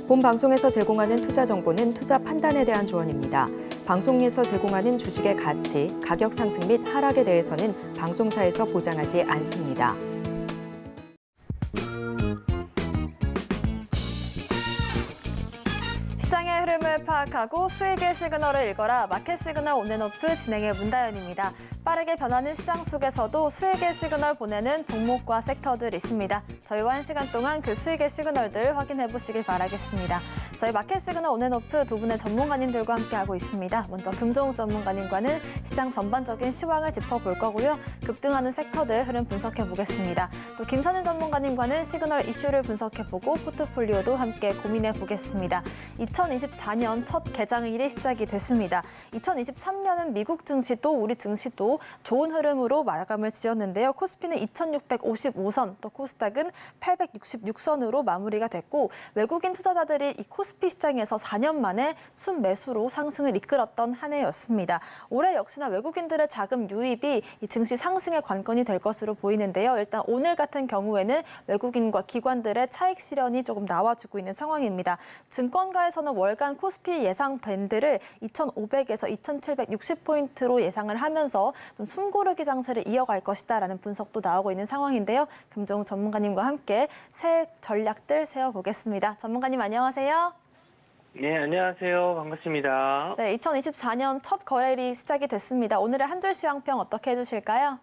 본 방송에서 제공하는 투자 정보는 투자 판단에 대한 조언입니다. 방송에서 제공하는 주식의 가치, 가격 상승 및 하락에 대해서는 방송사에서 보장하지 않습니다. 시장의 흐름을 파악하고 수익의 시그널을 읽어라. 마켓 시그널 온앤오프 진행의 문다연입니다. 빠르게 변하는 시장 속에서도 수익의 시그널 보내는 종목과 섹터들 있습니다. 저희와 1시간 동안 그 수익의 시그널들 확인해 보시길 바라겠습니다. 저희 마켓 시그널 온앤오프 두 분의 전문가님들과 함께하고 있습니다. 먼저 금종욱 전문가님과는 시장 전반적인 시황을 짚어볼 거고요. 급등하는 섹터들 흐름 분석해 보겠습니다. 또 김선윤 전문가님과는 시그널 이슈를 분석해보고 포트폴리오도 함께 고민해 보겠습니다. 2024년 첫 개장일이 시작이 됐습니다. 2023년은 미국 증시도 우리 증시도 좋은 흐름으로 마감을 지었는데요. 코스피는 2655선, 또 코스닥은 866선으로 마무리가 됐고 외국인 투자자들이 이 코스피 시장에서 4년 만에 순매수로 상승을 이끌었던 한 해였습니다. 올해 역시나 외국인들의 자금 유입이 이 증시 상승의 관건이 될 것으로 보이는데요. 일단 오늘 같은 경우에는 외국인과 기관들의 차익 실현이 조금 나와주고 있는 상황입니다. 증권가에서는 월간 코스피 예상 밴드를 2,500에서 2,760포인트로 예상을 하면서 좀 숨고르기 장세를 이어갈 것이다라는 분석도 나오고 있는 상황인데요. 금종욱 전문가님과 함께 새 전략들 세워보겠습니다. 전문가님 안녕하세요. 네, 안녕하세요. 반갑습니다. 네, 2024년 첫 거래일이 시작이 됐습니다. 오늘의 한 줄 시황평 어떻게 해주실까요?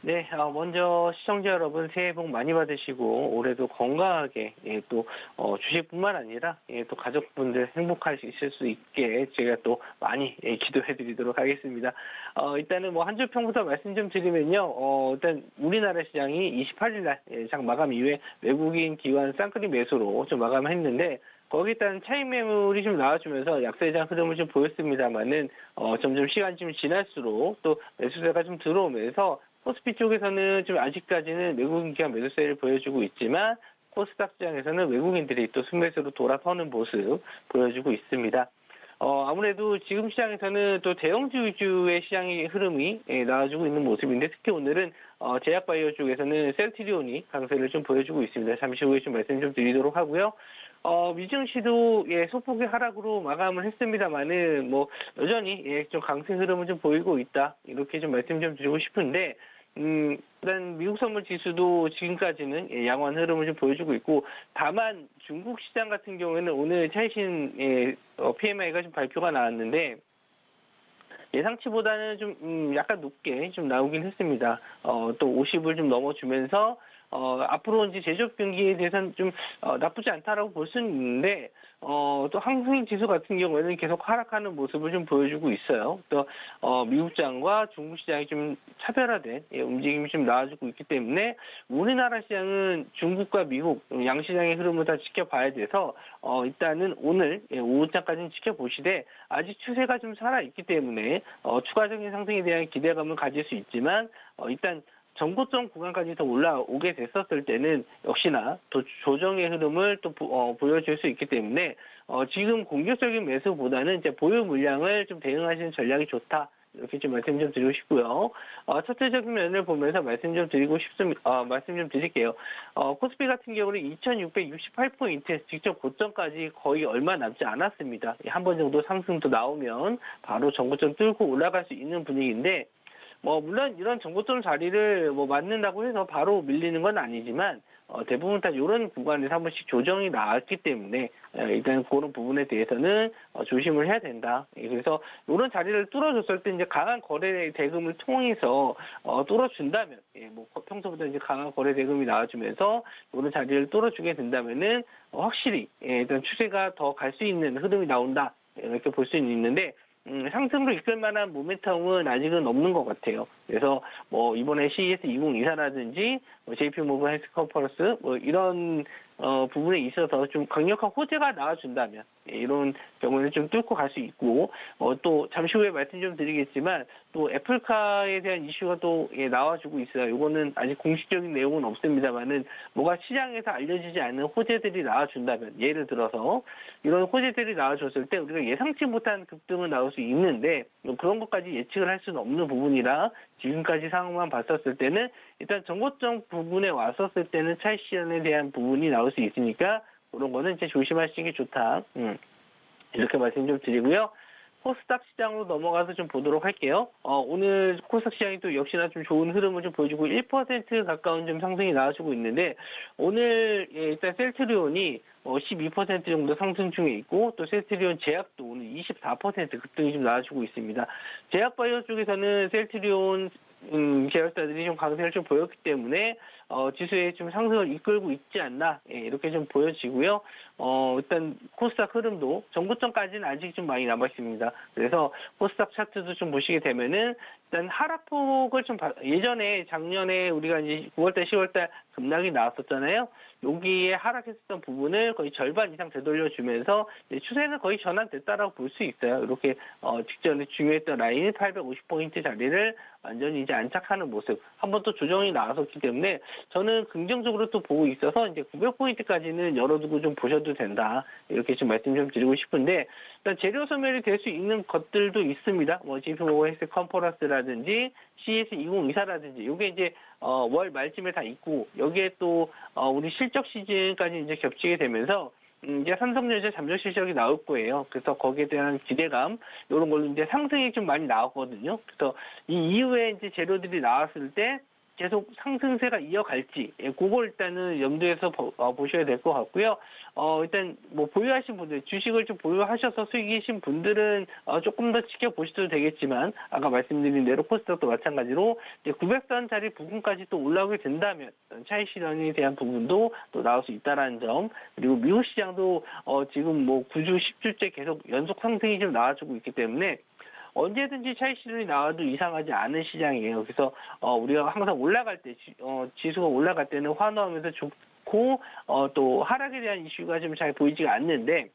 네, 먼저 시청자 여러분 새해 복 많이 받으시고 올해도 건강하게 또 주식뿐만 아니라 또 가족분들 행복하실 수 있게 제가 또 많이 기도해드리도록 하겠습니다. 일단은 뭐 한 줄 평부터 말씀 좀 드리면요. 일단 우리나라 시장이 28일 날 장 마감 이후에 외국인 기관 쌍끌이 매수로 좀 마감했는데 거기에 따른 차익 매물이 좀 나와주면서 약세장 흐름을 좀 보였습니다만은 점점 시간이 좀 지날수록 또 매수세가 좀 들어오면서 코스피 쪽에서는 좀 아직까지는 외국인 기관 매수세를 보여주고 있지만 코스닥 시장에서는 외국인들이 또 순매수로 돌아서는 모습 보여주고 있습니다. 아무래도 지금 시장에서는 또 대형주 위주의 시장의 흐름이 나와주고 있는 모습인데 특히 오늘은 제약바이오 쪽에서는 셀트리온이 강세를 좀 보여주고 있습니다. 잠시 후에 좀 말씀 좀 드리도록 하고요. 미증시도 소폭의 하락으로 마감을 했습니다만은 뭐 여전히 좀 강세 흐름을 좀 보이고 있다 이렇게 좀 말씀 좀 드리고 싶은데 일단 미국 선물 지수도 지금까지는 양호한 흐름을 좀 보여주고 있고 다만 중국 시장 같은 경우에는 오늘 최신 PMI가 좀 발표가 나왔는데 예상치보다는 좀 약간 높게 좀 나오긴 했습니다. 또 50을 좀 넘어주면서 앞으로 이제 제조업 경기에 대해서는 좀 나쁘지 않다라고 볼 수는 있는데 또 한국인 지수 같은 경우에는 계속 하락하는 모습을 좀 보여주고 있어요. 또 미국 시장과 중국 시장이 좀 차별화된 움직임이 좀 나와주고 있기 때문에 우리나라 시장은 중국과 미국 양시장의 흐름을 다 지켜봐야 돼서 일단은 오늘 오후장까지는 지켜보시되 아직 추세가 좀 살아있기 때문에 추가적인 상승에 대한 기대감을 가질 수 있지만 일단 전고점 구간까지 더 올라오게 됐었을 때는 역시나 또 조정의 흐름을 또 보여줄 수 있기 때문에 지금 공격적인 매수보다는 이제 보유 물량을 좀 대응하시는 전략이 좋다. 이렇게 좀 말씀 좀 드리고 싶고요. 첫째적인 면을 보면서 말씀 좀 드릴게요. 코스피 같은 경우는 2,668포인트 직접 고점까지 거의 얼마 남지 않았습니다. 한 번 정도 상승도 나오면 바로 전고점 뚫고 올라갈 수 있는 분위기인데 물론 이런 정고점 자리를 맞는다고 해서 바로 밀리는 건 아니지만 대부분 다 이런 구간에서 한 번씩 조정이 나왔기 때문에 일단 그런 부분에 대해서는 조심을 해야 된다. 그래서 이런 자리를 뚫어줬을 때 이제 강한 거래 대금을 통해서 뚫어준다면 평소보다 이제 강한 거래 대금이 나와주면서 이런 자리를 뚫어주게 된다면은 확실히 일단 추세가 더 갈 수 있는 흐름이 나온다. 이렇게 볼 수는 있는데 상승으로 이끌 만한 모멘텀은 아직은 없는 것 같아요. 그래서 이번에 CES 2024라든지 JP 모건 헬스 컨퍼런스 이런 부분에 있어서 좀 강력한 호재가 나와준다면 이런 경우는 좀 뚫고 갈 수 있고 또 잠시 후에 말씀 좀 드리겠지만 또 애플카에 대한 이슈가 또 나와주고 있어요. 이거는 아직 공식적인 내용은 없습니다만은 뭐가 시장에서 알려지지 않은 호재들이 나와준다면 예를 들어서 이런 호재들이 나와줬을 때 우리가 예상치 못한 급등은 나올 수 있는데 그런 것까지 예측을 할 수는 없는 부분이라 지금까지 상황만 봤었을 때는 일단 정고점 부분에 왔었을 때는 차익 실현에 대한 부분이 나올 수 있으니까 그런 거는 이제 조심하시는 게 좋다. 이렇게 말씀 좀 드리고요. 코스닥 시장으로 넘어가서 좀 보도록 할게요. 오늘 코스닥 시장이 또 역시나 좀 좋은 흐름을 좀 보여주고 1% 가까운 좀 상승이 나와주고 있는데 오늘 일단 셀트리온이 12% 정도 상승 중에 있고 또 셀트리온 제약도 오늘 24% 급등이 좀 나와주고 있습니다. 제약바이오 쪽에서는 셀트리온 계열사들이 좀 강세를 좀 보였기 때문에 지수에 좀 상승을 이끌고 있지 않나 이렇게 좀 보여지고요. 일단 코스닥 흐름도 정고점까지는 아직 좀 많이 남아 있습니다. 그래서 코스닥 차트도 좀 보시게 되면은 일단 하락폭을 좀 예전에 작년에 우리가 이제 9월달, 10월달 급락이 나왔었잖아요. 여기에 하락했었던 부분을 거의 절반 이상 되돌려주면서 추세는 거의 전환됐다라고 볼 수 있어요. 이렇게 직전에 중요했던 라인 850포인트 자리를 완전히 이제 안착하는 모습. 한 번 또 조정이 나왔었기 때문에 저는 긍정적으로 또 보고 있어서 이제 900포인트까지는 열어두고 좀 보셔도 된다. 이렇게 좀 말씀 좀 드리고 싶은데 일단 재료 소멸이 될 수 있는 것들도 있습니다. 뭐 JP모건 헬스 컨퍼런스라든지 CES 2024라든지 이게 이제 월 말쯤에 다 있고 여기에 또 우리 실적 시즌까지 이제 겹치게 되면서 이제 삼성전자 잠정 실적이 나올 거예요. 그래서 거기에 대한 기대감 이런 걸로 이제 상승이 좀 많이 나왔거든요. 그래서 이 이후에 이제 재료들이 나왔을 때 계속 상승세가 이어갈지 그걸 일단은 염두에서 보셔야 될 것 같고요. 일단 뭐 보유하신 분들 주식을 좀 보유하셔서 수익이신 분들은 조금 더 지켜보셔도 되겠지만 아까 말씀드린 대로 코스닥도 마찬가지로 이제 900선 자리 부분까지 또 올라오게 된다면 차익 실현에 대한 부분도 또 나올 수 있다라는 점 그리고 미국 시장도 지금 뭐 9주 10주째 계속 연속 상승이 좀 나와주고 있기 때문에 언제든지 차익 실현이 나와도 이상하지 않은 시장이에요. 그래서 우리가 항상 올라갈 때 지수가 올라갈 때는 환호하면서 좋고 또 하락에 대한 이슈가 좀 잘 보이지가 않는데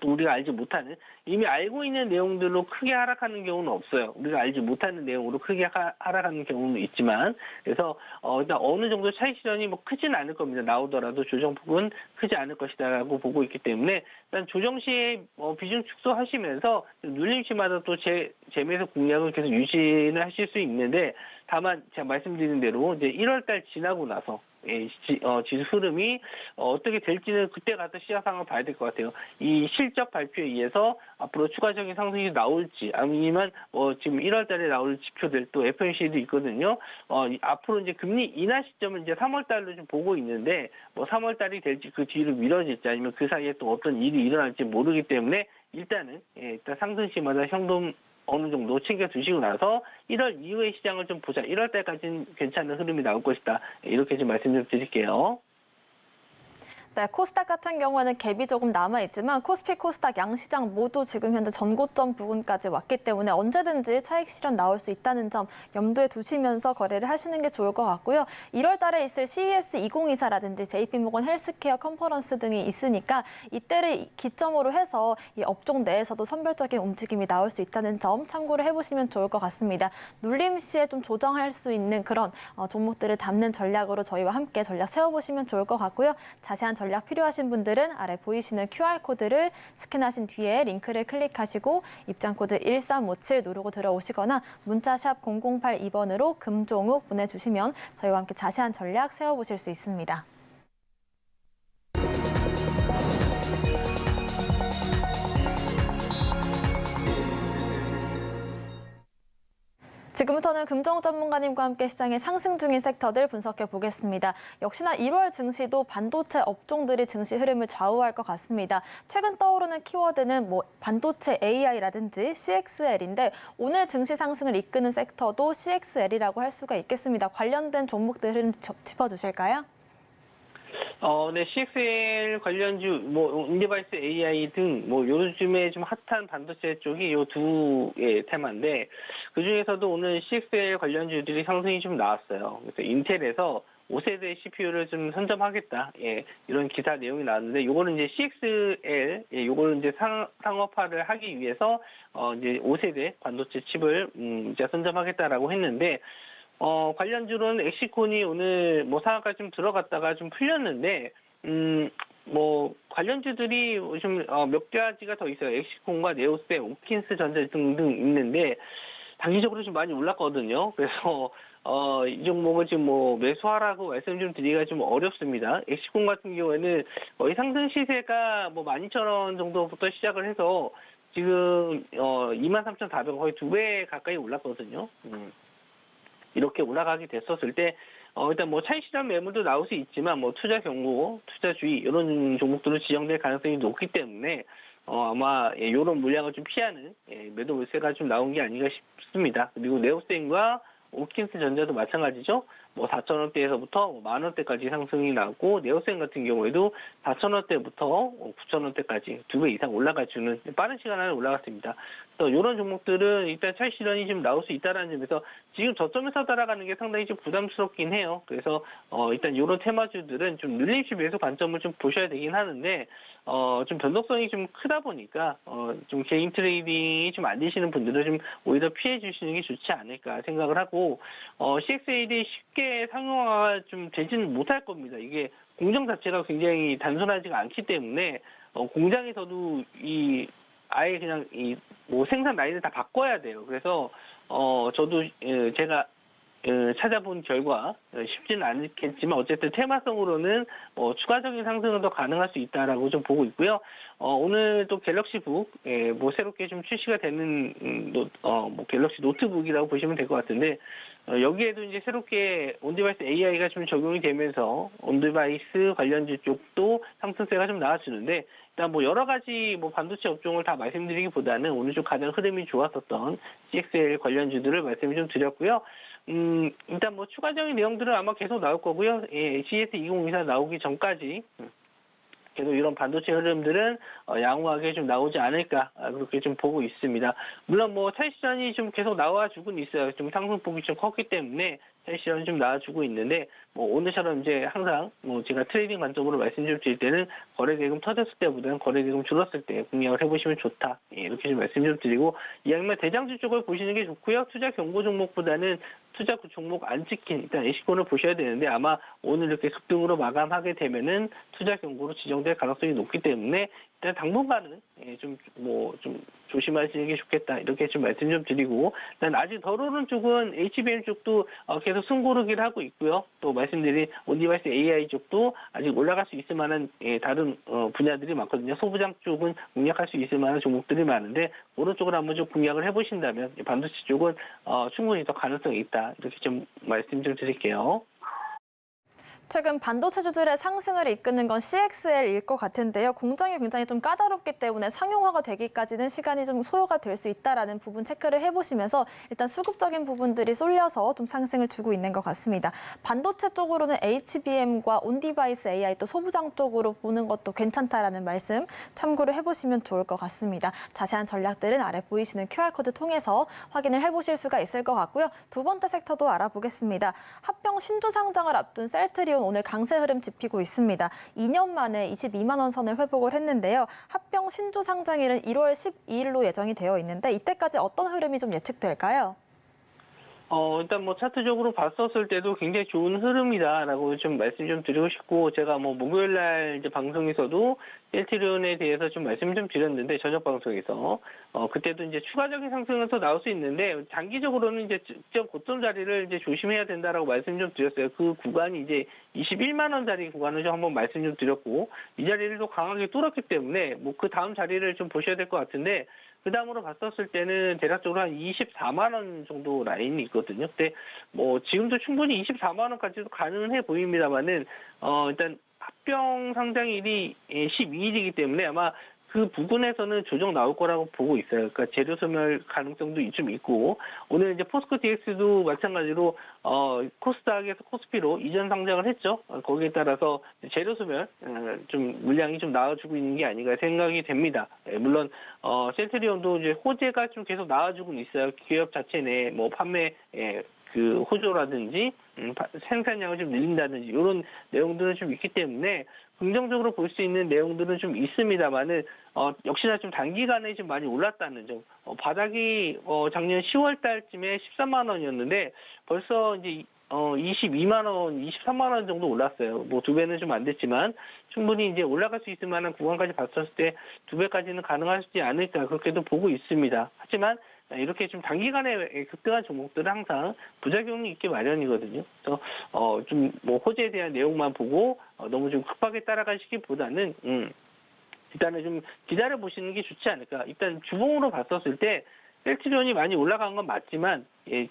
또 우리가 알지 못하는 이미 알고 있는 내용들로 크게 하락하는 경우는 없어요. 우리가 알지 못하는 내용으로 크게 하락하는 경우는 있지만 그래서 일단 어느 정도 차익 실현이 뭐 크지는 않을 겁니다. 나오더라도 조정폭은 크지 않을 것이다라고 보고 있기 때문에 일단 조정 시에 비중 축소하시면서 눌림 시마다 또 재매수 공략을 계속 유지는 하실 수 있는데 다만 제가 말씀드린 대로 이제 1월달 지나고 나서 지수 흐름이 어떻게 될지는 그때 가서 시장 상황을 봐야 될 것 같아요. 이 실적 발표에 의해서 앞으로 추가적인 상승이 나올지 아니면 지금 1월달에 나올 지표들 또 FOMC도 있거든요. 앞으로 이제 금리 인하 시점을 이제 3월달로 좀 보고 있는데 3월달이 될지 그 뒤로 미뤄질지 아니면 그 사이에 또 어떤 일이 일어날지 모르기 때문에 일단 상승 시마다 형동 어느 정도 챙겨두시고 나서 1월 이후의 시장을 좀 보자. 1월 달까지는 괜찮은 흐름이 나올 것이다. 이렇게 좀 말씀 좀 드릴게요. 네, 코스닥 같은 경우에는 갭이 조금 남아있지만 코스피, 코스닥 양시장 모두 지금 현재 전고점 부근까지 왔기 때문에 언제든지 차익 실현 나올 수 있다는 점 염두에 두시면서 거래를 하시는 게 좋을 것 같고요. 1월 달에 있을 CES 2024라든지 JP모건 헬스케어 컨퍼런스 등이 있으니까 이때를 기점으로 해서 이 업종 내에서도 선별적인 움직임이 나올 수 있다는 점 참고를 해보시면 좋을 것 같습니다. 눌림 시에 좀 조정할 수 있는 그런 종목들을 담는 전략으로 저희와 함께 전략 세워보시면 좋을 것 같고요. 자세한 전략 필요하신 분들은 아래 보이시는 QR코드를 스캔하신 뒤에 링크를 클릭하시고 입장코드 1357 누르고 들어오시거나 문자샵 0082번으로 금종욱 보내주시면 저희와 함께 자세한 전략 세워보실 수 있습니다. 지금부터는 금정욱 전문가님과 함께 시장의 상승 중인 섹터들 분석해 보겠습니다. 역시나 1월 증시도 반도체 업종들이 증시 흐름을 좌우할 것 같습니다. 최근 떠오르는 키워드는 반도체 AI라든지 CXL인데 오늘 증시 상승을 이끄는 섹터도 CXL이라고 할 수가 있겠습니다. 관련된 종목들 흐름 짚어주실까요? 네, CXL 관련주, 인디바이스 AI 등, 요즘에 좀 핫한 반도체 쪽이 요 두 테마인데, 그 중에서도 오늘 CXL 관련주들이 상승이 좀 나왔어요. 그래서 인텔에서 5세대 CPU를 좀 선점하겠다. 예, 이런 기사 내용이 나왔는데, 요거는 이제 CXL, 예, 요거는 이제 상업화를 하기 위해서, 이제 5세대 반도체 칩을, 이제 선점하겠다라고 했는데, 관련주로는 엑시콘이 오늘 뭐 상한가 좀 들어갔다가 좀 풀렸는데, 뭐 관련주들이 좀 몇 가지가 더 있어요. 엑시콘과 네오스, 오킨스 전자 등등 있는데 단기적으로 좀 많이 올랐거든요. 그래서 이 종목을 지금 뭐 매수하라고 말씀 좀 드리기가 좀 어렵습니다. 엑시콘 같은 경우에는 거의 상승 시세가 뭐 12,000원 정도부터 시작을 해서 지금 23,400원 거의 2배 가까이 올랐거든요. 이렇게 올라가게 됐었을 때 일단 뭐 차익 실현 매물도 나올 수 있지만 뭐 투자 경고, 투자 주의 이런 종목들은 지정될 가능성이 높기 때문에 아마 이런 물량을 좀 피하는 매도 물세가 좀 나온 게 아닌가 싶습니다. 그리고 네오스과 오킨스 전자도 마찬가지죠. 뭐 4,000원대에서부터 10,000원대까지 상승이 나왔고, 네오스엔 같은 경우에도 4,000원대부터 9,000원대까지 2배 이상 올라가주는 빠른 시간 안에 올라갔습니다. 그래서 이런 종목들은 일단 차익 실현이 좀 나올 수 있다는 점에서 지금 저점에서 따라가는 게 상당히 좀 부담스럽긴 해요. 그래서 일단 이런 테마주들은 좀 눌림시 매수 관점을 좀 보셔야 되긴 하는데 좀 변동성이 좀 크다 보니까 좀 개인 트레이딩이 좀 안 되시는 분들은 좀 오히려 피해 주시는 게 좋지 않을까 생각을 하고, CXL이 쉽게 상용화가 좀 되지는 못할 겁니다. 이게 공정 자체가 굉장히 단순하지가 않기 때문에 공장에서도 아예 그냥 뭐 생산 라인을 다 바꿔야 돼요. 그래서 저도 제가 찾아본 결과 쉽지는 않겠지만 어쨌든 테마성으로는 추가적인 상승은 더 가능할 수 있다라고 좀 보고 있고요. 오늘 또 갤럭시북 뭐 새롭게 좀 출시가 되는 뭐 갤럭시 노트북이라고 보시면 될 것 같은데, 여기에도 이제 새롭게 온디바이스 AI가 좀 적용이 되면서 온디바이스 관련주 쪽도 상승세가 좀 나와주는데, 일단 뭐 여러 가지 뭐 반도체 업종을 다 말씀드리기보다는 오늘 좀 가장 흐름이 좋았었던 CXL 관련주들을 말씀을 좀 드렸고요. 일단 뭐 추가적인 내용들은 아마 계속 나올 거고요. CS2024 나오기 전까지 계속 이런 반도체 흐름들은 양호하게 좀 나오지 않을까, 그렇게 좀 보고 있습니다. 물론 뭐 차익 실현이 좀 계속 나와주고는 있어요. 좀 상승폭이 좀 컸기 때문에 차익 실현이 좀 나와주고 있는데, 뭐 오늘처럼 이제 항상 뭐 제가 트레이딩 관점으로 말씀 좀 드릴 때는 거래대금 터졌을 때보다는 거래대금 줄었을 때 공략을 해보시면 좋다, 이렇게 좀 말씀 좀 드리고, 이왕이면 대장주 쪽을 보시는 게 좋고요. 투자 경고 종목보다는 투자 종목 안 찍힌 일단 엑시콘을 보셔야 되는데, 아마 오늘 이렇게 급등으로 마감하게 되면은 투자 경고로 지정될 가능성이 높기 때문에 일단 당분간은 좀 조심하시는 게 좋겠다, 이렇게 좀 말씀 좀 드리고, 일단 아직 덜 오른 쪽은 HBM 쪽도 계속 숨고르기를 하고 있고요. 또 말씀드린 온디바이스 AI 쪽도 아직 올라갈 수 있을 만한 다른 분야들이 많거든요. 소부장 쪽은 공략할 수 있을 만한 종목들이 많은데, 오른쪽으로 한번 좀 공략을 해보신다면 반도체 쪽은 충분히 더 가능성이 있다, 이렇게 좀 말씀 좀 드릴게요. 최근 반도체주들의 상승을 이끄는 건 CXL일 것 같은데요. 공정이 굉장히 좀 까다롭기 때문에 상용화가 되기까지는 시간이 좀 소요가 될 수 있다라는 부분 체크를 해보시면서 일단 수급적인 부분들이 쏠려서 좀 상승을 주고 있는 것 같습니다. 반도체 쪽으로는 HBM과 온디바이스 AI 또 소부장 쪽으로 보는 것도 괜찮다라는 말씀 참고를 해보시면 좋을 것 같습니다. 자세한 전략들은 아래 보이시는 QR코드 통해서 확인을 해보실 수가 있을 것 같고요. 두 번째 섹터도 알아보겠습니다. 합병 신주 상장을 앞둔 셀트리온 오늘 강세 흐름 짚히고 있습니다. 2년 만에 22만 원 선을 회복을 했는데요. 합병 신주 상장일은 1월 12일로 예정이 되어 있는데 이때까지 어떤 흐름이 좀 예측될까요? 일단 뭐 차트적으로 봤었을 때도 굉장히 좋은 흐름이다라고 좀 말씀 좀 드리고 싶고, 제가 뭐 목요일 날 이제 방송에서도 셀트리온에 대해서 좀 말씀 좀 드렸는데, 저녁 방송에서 그때도 이제 추가적인 상승은 더 나올 수 있는데, 장기적으로는 이제 직접 고점 자리를 이제 조심해야 된다라고 말씀 좀 드렸어요. 그 구간이 이제 21만 원짜리 구간을 좀 한번 말씀 좀 드렸고, 이 자리를 또 강하게 뚫었기 때문에 뭐 그 다음 자리를 좀 보셔야 될 것 같은데, 그 다음으로 봤었을 때는 대략적으로 한 24만 원 정도 라인이 있거든요. 근데 뭐 지금도 충분히 24만 원까지도 가능해 보입니다만은 일단 합병 상장일이 12일이기 때문에 아마 그 부분에서는 조정 나올 거라고 보고 있어요. 그러니까 재료 소멸 가능성도 좀 있고, 오늘 이제 포스코 DX도 마찬가지로 코스닥에서 코스피로 이전 상장을 했죠. 거기에 따라서 재료 소멸 좀 물량이 좀 나와주고 있는 게 아닌가 생각이 됩니다. 물론 셀트리온도 이제 호재가 좀 계속 나와주고 있어요. 기업 자체 내 뭐 판매 그 호조라든지 생산량을 좀 늘린다든지 이런 내용들은 좀 있기 때문에 긍정적으로 볼 수 있는 내용들은 좀 있습니다만은 역시나 좀 단기간에 좀 많이 올랐다는 점. 바닥이 작년 10월 달쯤에 13만 원이었는데 벌써 이제 22만 원, 23만 원 정도 올랐어요. 뭐 2배는 좀 안 됐지만 충분히 이제 올라갈 수 있을 만한 구간까지 봤었을 때 2배까지는 가능하지 않을까 그렇게도 보고 있습니다. 하지만 이렇게 좀 단기간에 급등한 종목들은 항상 부작용이 있기 마련이거든요. 그래서 좀 뭐 호재에 대한 내용만 보고 너무 좀 급하게 따라가시기보다는 일단은 좀 기다려 보시는 게 좋지 않을까. 일단 주봉으로 봤었을 때 셀트리온이 많이 올라간 건 맞지만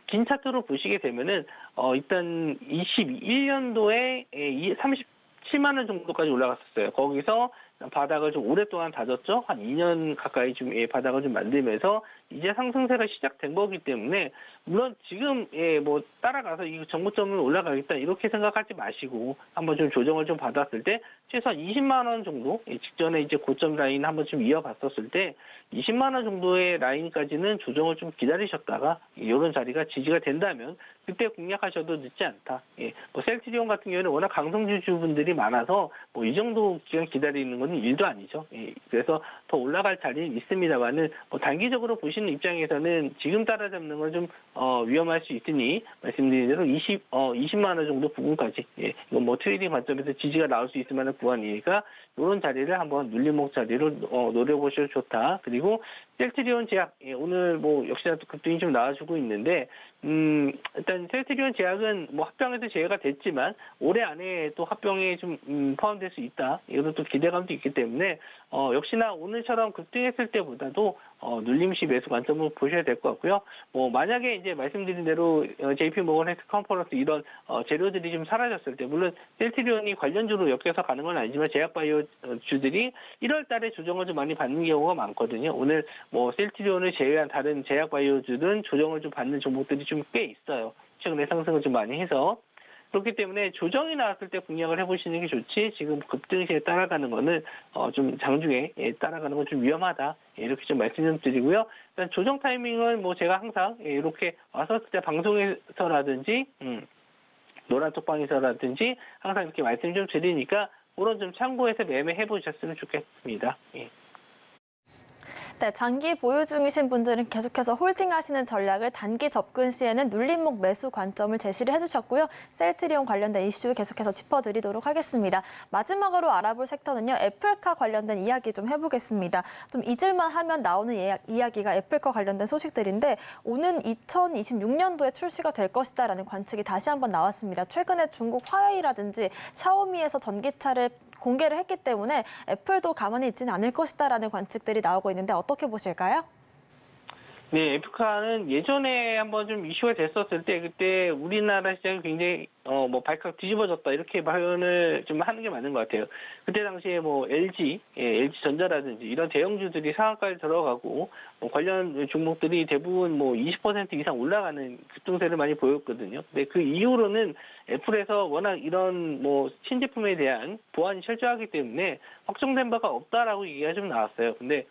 긴 차트로 보시게 되면은 일단 21년도에 37만 원 정도까지 올라갔었어요. 거기서 바닥을 좀 오랫동안 다졌죠. 한 2년 가까이 좀 바닥을 좀 만들면서 이제 상승세가 시작된 거기 때문에 물론 지금 뭐 따라가서 이 정고점을 올라가겠다 이렇게 생각하지 마시고 한번 좀 조정을 좀 받았을 때 최소한 20만 원 정도 직전에 이제 고점 라인 한번 좀 이어봤었을 때 20만 원 정도의 라인까지는 조정을 좀 기다리셨다가 이런 자리가 지지가 된다면 그때 공략하셔도 늦지 않다. 뭐 셀트리온 같은 경우는 워낙 강성주주분들이 많아서 뭐 이 정도 기간 기다리는 건 일도 아니죠. 그래서 더 올라갈 자리는 있습니다만은 뭐 단기적으로 보시는 입장에서는 지금 따라잡는 건 좀 위험할 수 있으니 말씀드린 대로 20만 원 정도 부분까지 이건 뭐 트레이딩 관점에서 지지가 나올 수 있을 만한 구간이니까 이런 자리를 한번 눌림목 자리로 노려보셔도 좋다. 그리고 셀트리온 제약 오늘 뭐 역시나 또 급등이 좀 나와주고 있는데 일단 셀트리온 제약은 뭐 합병에서 제외가 됐지만 올해 안에 또 합병에 좀 포함될 수 있다. 이런 또 기대감도 있기 때문에 역시나 오늘처럼 급등했을 때보다도 눌림시 매수 관점을 보셔야 될 것 같고요. 뭐 만약에 이제 말씀드린 대로 JP 모건 헬스 컨퍼런스 이런 재료들이 좀 사라졌을 때 물론 셀트리온이 관련주로 엮여서 가는 건 아니지만 제약바이오 주들이 1월 달에 조정을 좀 많이 받는 경우가 많거든요. 오늘 뭐 셀트리온을 제외한 다른 제약바이오주는 조정을 좀 받는 종목들이 좀 꽤 있어요. 최근에 상승을 좀 많이 해서. 그렇기 때문에 조정이 나왔을 때 공략을 해보시는 게 좋지 지금 급등시에 따라가는 거는 좀 장중에 따라가는 건 좀 위험하다 이렇게 좀 말씀 좀 드리고요. 일단 조정 타이밍은 뭐 제가 항상 이렇게 와서 그때 방송에서라든지 노란톡방에서라든지 항상 이렇게 말씀 좀 드리니까 그런 좀 참고해서 매매해 보셨으면 좋겠습니다. 네, 장기 보유 중이신 분들은 계속해서 홀딩하시는 전략을 단기 접근 시에는 눌림목 매수 관점을 제시를 해주셨고요. 셀트리온 관련된 이슈 계속해서 짚어드리도록 하겠습니다. 마지막으로 알아볼 섹터는요. 애플카 관련된 이야기 좀 해보겠습니다. 좀 잊을만 하면 나오는 이야기가 애플카 관련된 소식들인데 오는 2026년도에 출시가 될 것이다라는 관측이 다시 한번 나왔습니다. 최근에 중국 화웨이라든지 샤오미에서 전기차를 공개를 했기 때문에 애플도 가만히 있지는 않을 것이다라는 관측들이 나오고 있는데 어떻게 보실까요? 네, 애플카는 예전에 한번 좀 이슈가 됐었을 때 그때 우리나라 시장이 굉장히 뭐 발칵 뒤집어졌다 이렇게 표현을 좀 하는 게 맞는 것 같아요. 그때 당시에 뭐 LG 전자라든지 이런 대형주들이 상한가에 들어가고 뭐 관련 종목들이 대부분 뭐 20% 이상 올라가는 급등세를 많이 보였거든요. 근데 그 이후로는 애플에서 워낙 이런 뭐 신제품에 대한 보안이 철저하기 때문에 확정된 바가 없다라고 얘기가 좀 나왔어요. 근데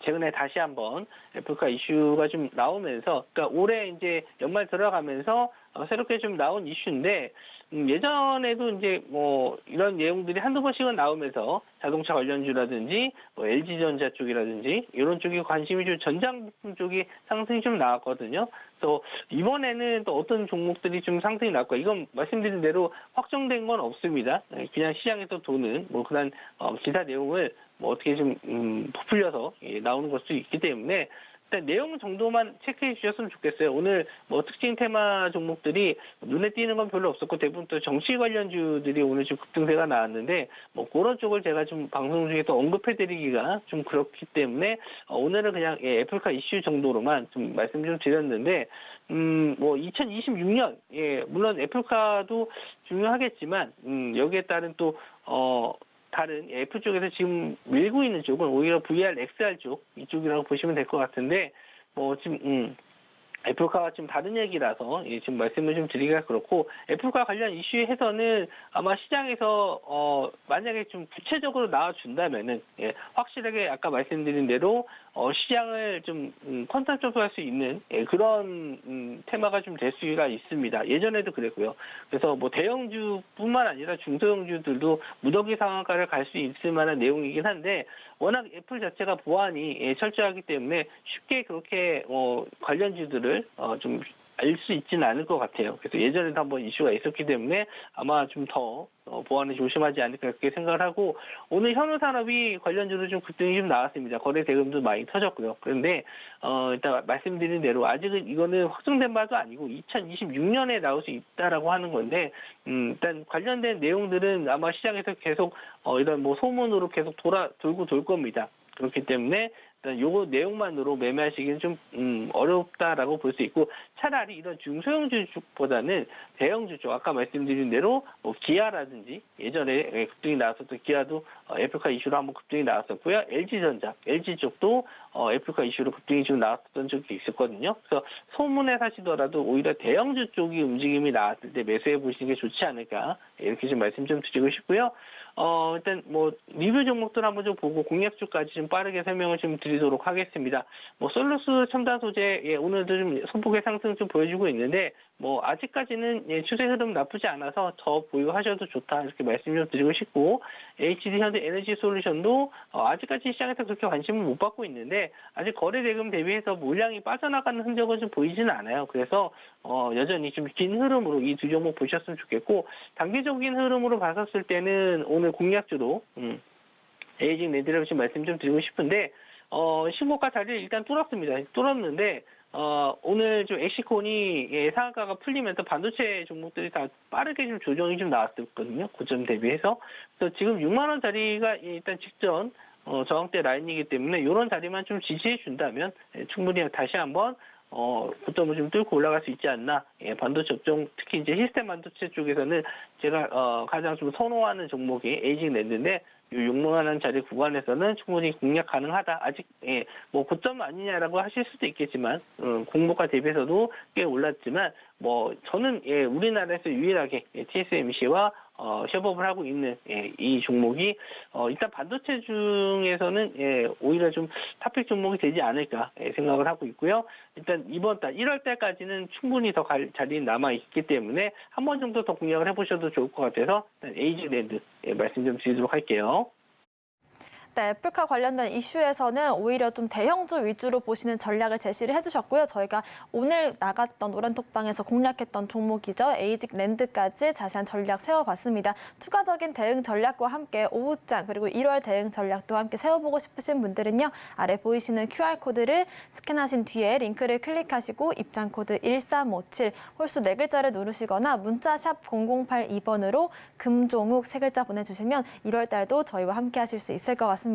최근에 다시 한번 애플카 이슈가 좀 나오면서, 그러니까 올해 이제 연말 들어가면서 새롭게 좀 나온 이슈인데, 예전에도 이제 뭐 이런 내용들이 한두 번씩은 나오면서 자동차 관련주라든지 뭐 LG전자 쪽이라든지 이런 쪽이 관심이 좀 전장부품 쪽이 상승이 좀 나왔거든요. 그래서 이번에는 또 어떤 종목들이 좀 상승이 나올까? 이건 말씀드린 대로 확정된 건 없습니다. 그냥 시장에서 도는 뭐 그런 기사 내용을 뭐 어떻게 좀 부풀려서 나오는 걸 수 있기 때문에 일단 내용 정도만 체크해 주셨으면 좋겠어요. 오늘 뭐 특징 테마 종목들이 눈에 띄는 건 별로 없었고 대부분 또 정치 관련주들이 오늘 좀 급등세가 나왔는데 뭐 그런 쪽을 제가 좀 방송 중에 또 언급해 드리기가 좀 그렇기 때문에 오늘은 그냥 애플카 이슈 정도로만 좀 말씀 좀 드렸는데 뭐 2026년 물론 애플카도 중요하겠지만 여기에 따른 또 다른 애플 쪽에서 지금 밀고 있는 쪽은 오히려 VR, XR 쪽 이쪽이라고 보시면 될 것 같은데 뭐 지금 애플카와 좀 다른 얘기라서 지금 말씀을 좀 드리기가 그렇고, 애플카 관련 이슈에서는 아마 시장에서 만약에 좀 구체적으로 나와준다면은 확실하게 아까 말씀드린 대로 시장을 좀 컨트롤할 수 있는 그런 테마가 좀 될 수가 있습니다. 예전에도 그랬고요. 그래서 뭐 대형주뿐만 아니라 중소형주들도 무더기 상한가를 갈 수 있을 만한 내용이긴 한데, 워낙 애플 자체가 보안이 철저하기 때문에 쉽게 그렇게 관련주들을 좀 알 수 있지는 않을 것 같아요. 그래서 예전에도 한번 이슈가 있었기 때문에 아마 좀 더 보안에 조심하지 않을까 그렇게 생각을 하고, 오늘 현우산업이 관련주로 좀 급등이 좀 나왔습니다. 거래 대금도 많이 터졌고요. 그런데 일단 말씀드린 대로 아직은 이거는 확정된 바도 아니고 2026년에 나올 수 있다라고 하는 건데, 일단 관련된 내용들은 아마 시장에서 계속 이런 뭐 소문으로 계속 돌고 돌 겁니다. 그렇기 때문에 일단 요거 내용만으로 매매하시기는 좀 어렵다라고 볼 수 있고, 차라리 이런 중소형주 쪽보다는 대형주 쪽, 아까 말씀드린 대로 뭐 기아라든지 예전에 급등이 나왔었던 기아도 애플카 이슈로 한번 급등이 나왔었고요. LG전자, LG 쪽도 애플카 이슈로 급등이 좀 나왔었던 적이 있었거든요. 그래서 소문에 사시더라도 오히려 대형주 쪽이 움직임이 나왔을 때 매수해 보시는 게 좋지 않을까, 이렇게 좀 말씀 좀 드리고 싶고요. 일단 뭐 리뷰 종목들 한번 좀 보고 공략주까지 좀 빠르게 설명을 좀 드리도록 하겠습니다. 뭐 솔루스 첨단 소재 오늘도 좀 소폭의 상승 좀 보여주고 있는데, 뭐 아직까지는 추세 흐름 나쁘지 않아서 더 보유하셔도 좋다, 이렇게 말씀 좀 드리고 싶고, HD 현대 에너지 솔루션도 아직까지 시장에서 그렇게 관심을 못 받고 있는데 아직 거래 대금 대비해서 물량이 빠져나가는 흔적은 좀 보이지는 않아요. 그래서 여전히 좀 긴 흐름으로 이 두 종목 보셨으면 좋겠고, 단기적인 흐름으로 봤었을 때는 오늘 공략주로 에이징 랜드라고 지금 말씀 좀 드리고 싶은데, 신고가 자리를 일단 뚫었는데 오늘 좀 엑시콘이 상한가가 풀리면서 반도체 종목들이 다 빠르게 좀 조정이 좀 나왔었거든요. 고점 대비해서. 그래서 지금 6만 원 자리가 일단 직전 저항대 라인이기 때문에 이런 자리만 좀 지지해 준다면 충분히 다시 한번 고점을 좀 뚫고 올라갈 수 있지 않나. 반도체 업종, 특히 이제 시스템 반도체 쪽에서는 제가 가장 좀 선호하는 종목이 에이징 랜드인데, 이 6만 원 자리 구간에서는 충분히 공략 가능하다. 아직 뭐 고점 아니냐라고 하실 수도 있겠지만 공모가 대비해서도 꽤 올랐지만, 뭐 저는 우리나라에서 유일하게 TSMC와 협업을 하고 있는 이 종목이 일단 반도체 중에서는 오히려 좀 탑픽 종목이 되지 않을까 생각을 하고 있고요. 일단 이번 달 1월 달까지는 충분히 더 갈 자리는 남아 있기 때문에 한 번 정도 더 공략을 해보셔도 좋을 것 같아서 에이징랜드 말씀 좀 드리도록 할게요. 네, 애플카 관련된 이슈에서는 오히려 좀 대형주 위주로 보시는 전략을 제시를 해주셨고요. 저희가 오늘 나갔던 노란톡방에서 공략했던 종목이죠. 에이징 랜드까지 자세한 전략 세워봤습니다. 추가적인 대응 전략과 함께 오후장 그리고 1월 대응 전략도 함께 세워보고 싶으신 분들은요. 아래 보이시는 QR코드를 스캔하신 뒤에 링크를 클릭하시고 입장코드 1357 홀수 4글자를 누르시거나 문자 샵 0082번으로 금종욱 3글자 보내주시면 1월 달도 저희와 함께 하실 수 있을 것 같습니다.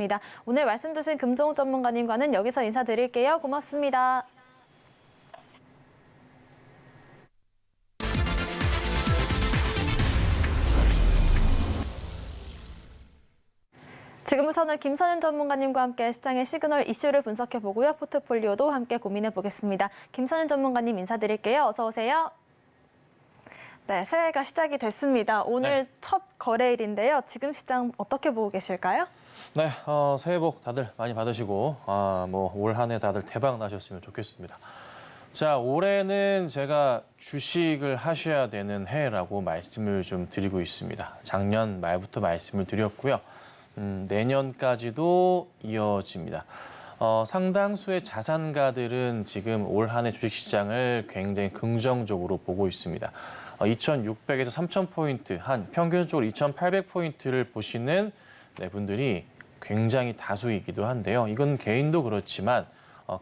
오늘 말씀 주신 금종욱 전문가님과는 여기서 인사드릴게요. 고맙습니다. 지금부터는 김선윤 전문가님과 함께 시장의 시그널 이슈를 분석해보고요. 포트폴리오도 함께 고민해보겠습니다. 김선윤 전문가님 인사드릴게요. 어서 오세요. 네, 새해가 시작이 됐습니다. 오늘 첫 거래일인데요. 지금 시장 어떻게 보고 계실까요? 네, 새해 복 다들 많이 받으시고 뭐 올 한 해 다들 대박 나셨으면 좋겠습니다. 자, 올해는 제가 주식을 하셔야 되는 해라고 말씀을 좀 드리고 있습니다. 작년 말부터 말씀을 드렸고요. 내년까지도 이어집니다. 상당수의 자산가들은 지금 올 한 해 주식시장을 굉장히 긍정적으로 보고 있습니다. 2,600에서 3,000포인트, 한 평균적으로 2,800포인트를 보시는 분들이 굉장히 다수이기도 한데요. 이건 개인도 그렇지만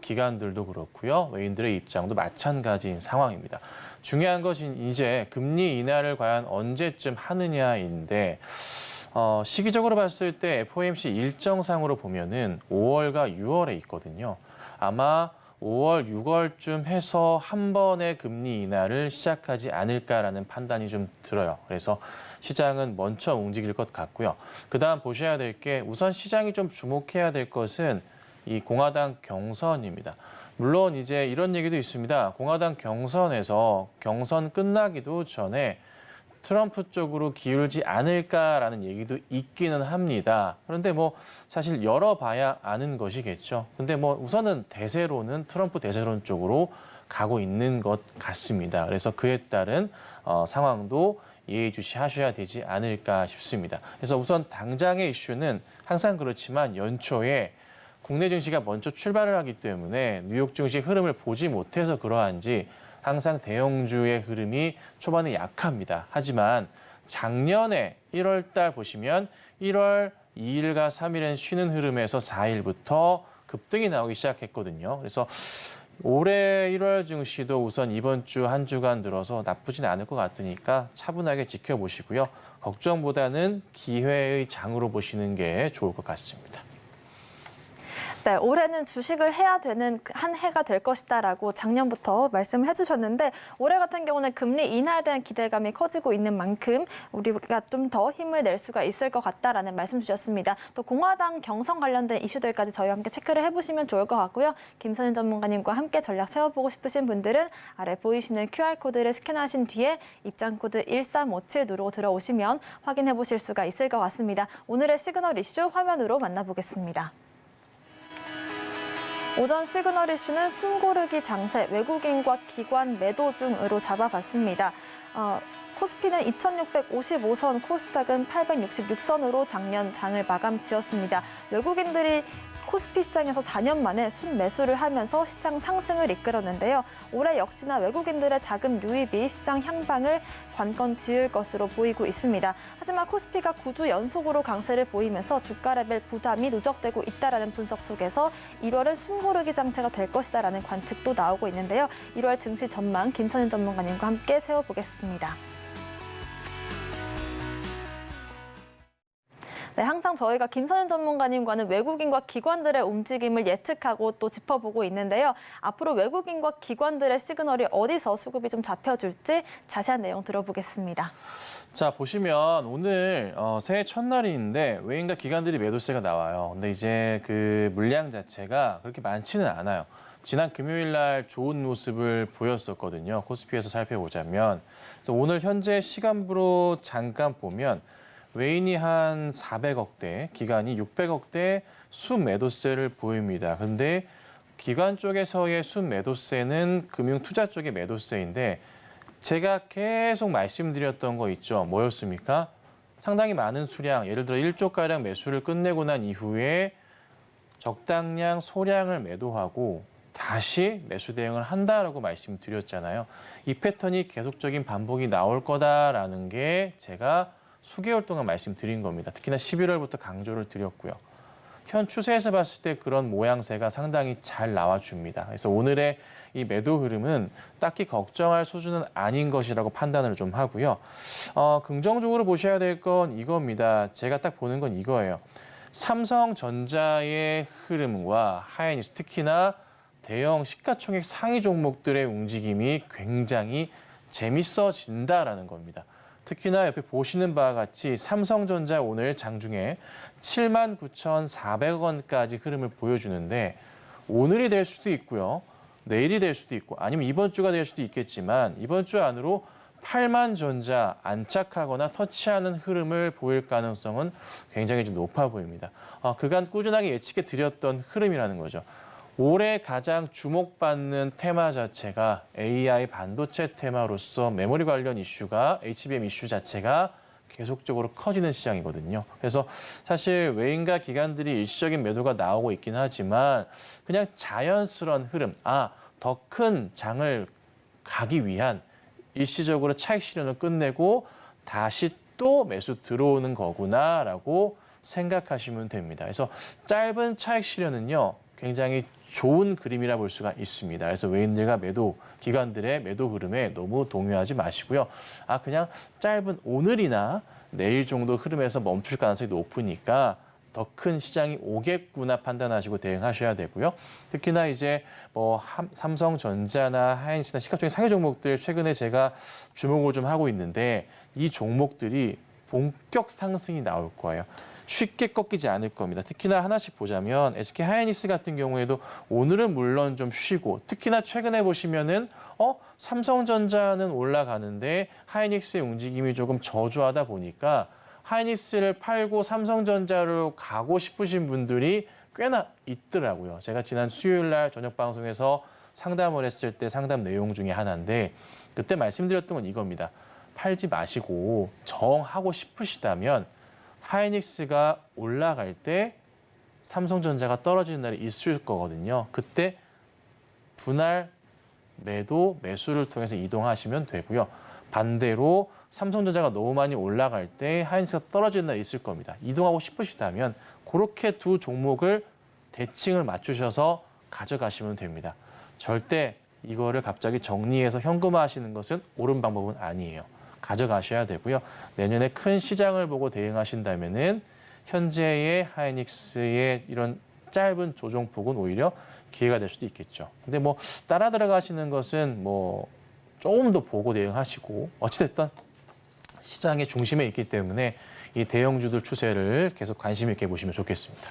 기관들도 그렇고요. 외인들의 입장도 마찬가지인 상황입니다. 중요한 것은 이제 금리 인하를 과연 언제쯤 하느냐인데, 시기적으로 봤을 때 FOMC 일정상으로 보면은 5월과 6월에 있거든요. 아마 5월, 6월쯤 해서 한 번의 금리 인하를 시작하지 않을까라는 판단이 좀 들어요. 그래서 시장은 먼저 움직일 것 같고요. 그다음 보셔야 될 게, 우선 시장이 좀 주목해야 될 것은 이 공화당 경선입니다. 물론 이제 이런 얘기도 있습니다. 공화당 경선에서 경선 끝나기도 전에 트럼프 쪽으로 기울지 않을까라는 얘기도 있기는 합니다. 그런데 뭐 사실 열어봐야 아는 것이겠죠. 근데 뭐 우선은 대세로는 트럼프 대세론 쪽으로 가고 있는 것 같습니다. 그래서 그에 따른 상황도 예의주시하셔야 되지 않을까 싶습니다. 그래서 우선 당장의 이슈는 항상 그렇지만 연초에 국내 증시가 먼저 출발을 하기 때문에 뉴욕 증시 흐름을 보지 못해서 그러한지 항상 대형주의 흐름이 초반에 약합니다. 하지만 작년에 1월 달 보시면 1월 2일과 3일엔 쉬는 흐름에서 4일부터 급등이 나오기 시작했거든요. 그래서 올해 1월 증시도 우선 이번 주 한 주간 들어서 나쁘진 않을 것 같으니까 차분하게 지켜보시고요. 걱정보다는 기회의 장으로 보시는 게 좋을 것 같습니다. 네, 올해는 주식을 해야 되는 한 해가 될 것이다라고 작년부터 말씀을 해주셨는데 올해 같은 경우는 금리 인하에 대한 기대감이 커지고 있는 만큼 우리가 좀 더 힘을 낼 수가 있을 것 같다라는 말씀 주셨습니다. 또 공화당 경선 관련된 이슈들까지 저희와 함께 체크를 해보시면 좋을 것 같고요. 김선윤 전문가님과 함께 전략 세워보고 싶으신 분들은 아래 보이시는 QR코드를 스캔하신 뒤에 입장코드 1357 누르고 들어오시면 확인해보실 수가 있을 것 같습니다. 오늘의 시그널 이슈 화면으로 만나보겠습니다. 오전 시그널 이슈는 숨고르기 장세, 외국인과 기관 매도 중으로 잡아봤습니다. 코스피는 2655선, 코스닥은 866선으로 작년 장을 마감 지었습니다. 외국인들이 코스피 시장에서 4년 만에 순매수를 하면서 시장 상승을 이끌었는데요. 올해 역시나 외국인들의 자금 유입이 시장 향방을 관건 지을 것으로 보이고 있습니다. 하지만 코스피가 9주 연속으로 강세를 보이면서 주가 레벨 부담이 누적되고 있다는 분석 속에서 1월은 숨고르기 장세가 될 것이다라는 관측도 나오고 있는데요. 1월 증시 전망 김선윤 전문가님과 함께 세워보겠습니다. 네, 항상 저희가 김선윤 전문가님과는 외국인과 기관들의 움직임을 예측하고 또 짚어보고 있는데요. 앞으로 외국인과 기관들의 시그널이 어디서 수급이 좀 잡혀줄지 자세한 내용 들어보겠습니다. 자, 보시면 오늘 새해 첫날인데 외인과 기관들이 매도세가 나와요. 근데 이제 그 물량 자체가 그렇게 많지는 않아요. 지난 금요일 날 좋은 모습을 보였었거든요. 코스피에서 살펴보자면. 그래서 오늘 현재 시간부로 잠깐 보면 외인이 한 400억대, 기관이 600억대 순매도세를 보입니다. 그런데 기관 쪽에서의 순매도세는 금융투자 쪽의 매도세인데 제가 계속 말씀드렸던 거 있죠. 뭐였습니까? 상당히 많은 수량, 예를 들어 1조가량 매수를 끝내고 난 이후에 적당량 소량을 매도하고 다시 매수 대응을 한다라고 말씀드렸잖아요. 이 패턴이 계속적인 반복이 나올 거다라는 게 제가 수개월 동안 말씀드린 겁니다. 특히나 11월부터 강조를 드렸고요. 현 추세에서 봤을 때 그런 모양새가 상당히 잘 나와줍니다. 그래서 오늘의 이 매도 흐름은 딱히 걱정할 수준은 아닌 것이라고 판단을 좀 하고요. 긍정적으로 보셔야 될 건 이겁니다. 제가 딱 보는 건 이거예요. 삼성전자의 흐름과 하이닉스, 특히나 대형 시가총액 상위 종목들의 움직임이 굉장히 재밌어진다라는 겁니다. 특히나 옆에 보시는 바와 같이 삼성전자 오늘 장중에 79,400원까지 흐름을 보여주는데 오늘이 될 수도 있고요. 내일이 될 수도 있고 아니면 이번 주가 될 수도 있겠지만 이번 주 안으로 8만 전자 안착하거나 터치하는 흐름을 보일 가능성은 굉장히 좀 높아 보입니다. 그간 꾸준하게 예측해 드렸던 흐름이라는 거죠. 올해 가장 주목받는 테마 자체가 AI 반도체 테마로서 메모리 관련 이슈가 HBM 이슈 자체가 계속적으로 커지는 시장이거든요. 그래서 사실 외인과 기관들이 일시적인 매도가 나오고 있긴 하지만 그냥 자연스러운 흐름, 더 큰 장을 가기 위한 일시적으로 차익 실현을 끝내고 다시 또 매수 들어오는 거구나라고 생각하시면 됩니다. 그래서 짧은 차익 실현은요, 굉장히 좋은 그림이라 볼 수가 있습니다. 그래서 외인들과 기관들의 매도 흐름에 너무 동요하지 마시고요. 그냥 짧은 오늘이나 내일 정도 흐름에서 멈출 가능성이 높으니까 더 큰 시장이 오겠구나 판단하시고 대응하셔야 되고요. 특히나 이제 삼성전자나 하이닉스나 시가총액 상위 종목들 최근에 제가 주목을 좀 하고 있는데 이 종목들이 본격 상승이 나올 거예요. 쉽게 꺾이지 않을 겁니다. 특히나 하나씩 보자면 SK 하이닉스 같은 경우에도 오늘은 물론 좀 쉬고 특히나 최근에 보시면은 삼성전자는 올라가는데 하이닉스의 움직임이 조금 저조하다 보니까 하이닉스를 팔고 삼성전자로 가고 싶으신 분들이 꽤나 있더라고요. 제가 지난 수요일 날 저녁 방송에서 상담을 했을 때 상담 내용 중에 하나인데 그때 말씀드렸던 건 이겁니다. 팔지 마시고 정하고 싶으시다면 하이닉스가 올라갈 때 삼성전자가 떨어지는 날이 있을 거거든요. 그때 분할 매도, 매수를 통해서 이동하시면 되고요. 반대로 삼성전자가 너무 많이 올라갈 때 하이닉스가 떨어지는 날이 있을 겁니다. 이동하고 싶으시다면 그렇게 두 종목을 대칭을 맞추셔서 가져가시면 됩니다. 절대 이거를 갑자기 정리해서 현금화하시는 것은 옳은 방법은 아니에요. 가져가셔야 되고요. 내년에 큰 시장을 보고 대응하신다면은 현재의 하이닉스의 이런 짧은 조정폭은 오히려 기회가 될 수도 있겠죠. 근데 뭐 따라 들어가시는 것은 뭐 조금 더 보고 대응하시고 어찌됐든 시장의 중심에 있기 때문에 이 대형주들 추세를 계속 관심 있게 보시면 좋겠습니다.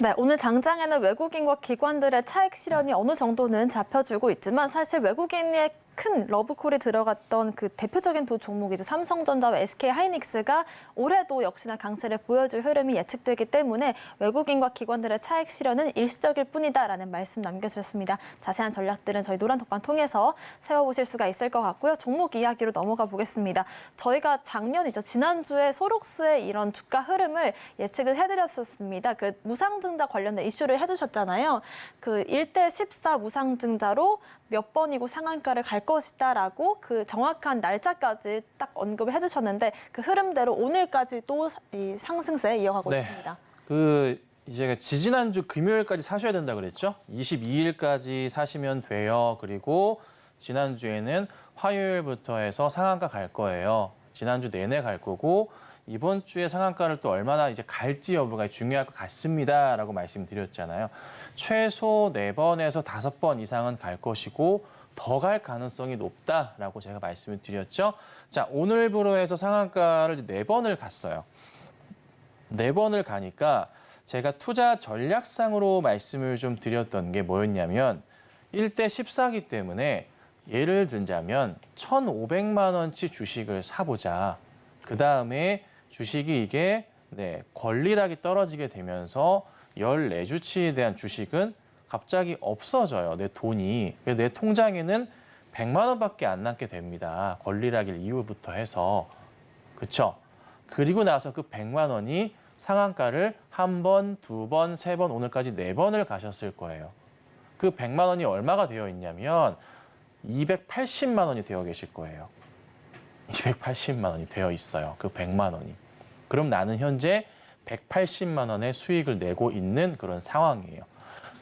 네, 오늘 당장에는 외국인과 기관들의 차익 실현이 어느 정도는 잡혀주고 있지만 사실 외국인의 큰 러브콜이 들어갔던 그 대표적인 두 종목이죠. 삼성전자와 SK 하이닉스가 올해도 역시나 강세를 보여줄 흐름이 예측되기 때문에 외국인과 기관들의 차익 실현은 일시적일 뿐이다라는 말씀 남겨주셨습니다. 자세한 전략들은 저희 노란톡방 통해서 세워보실 수가 있을 것 같고요. 종목 이야기로 넘어가 보겠습니다. 저희가 작년이죠. 지난주에 소록스의 이런 주가 흐름을 예측을 해드렸었습니다. 그 무상증자 관련된 이슈를 해주셨잖아요. 그 1대 14 무상증자로 몇 번이고 상한가를 갈 것이다라고 그 정확한 날짜까지 딱 언급을 해주셨는데 그 흐름대로 오늘까지 또 이 상승세 이어가고 있습니다. 그 이제 지지난주 금요일까지 사셔야 된다 그랬죠? 22일까지 사시면 돼요. 그리고 지난주에는 화요일부터 해서 상한가 갈 거예요. 지난주 내내 갈 거고 이번 주에 상한가를 또 얼마나 이제 갈지 여부가 중요할 것 같습니다라고 말씀드렸잖아요. 최소 4번에서 5번 이상은 갈 것이고 더 갈 가능성이 높다라고 제가 말씀을 드렸죠. 자, 오늘부로 해서 상한가를 4번을 갔어요. 4번을 가니까 제가 투자 전략상으로 말씀을 좀 드렸던 게 뭐였냐면 1대 14기 때문에 예를 들자면 1,500만 원치 주식을 사보자. 그다음에 주식이 이게 권리락이 떨어지게 되면서 14주치에 대한 주식은 갑자기 없어져요. 내 돈이. 내 통장에는 100만 원밖에 안 남게 됩니다. 권리락일 이후부터 해서. 그렇죠? 그리고 나서 그 100만 원이 상한가를 1번, 2번, 3번, 오늘까지 4번을 가셨을 거예요. 그 100만 원이 얼마가 되어 있냐면 280만 원이 되어 계실 거예요. 280만 원이 되어 있어요. 그 100만 원이. 그럼 나는 현재 180만 원의 수익을 내고 있는 그런 상황이에요.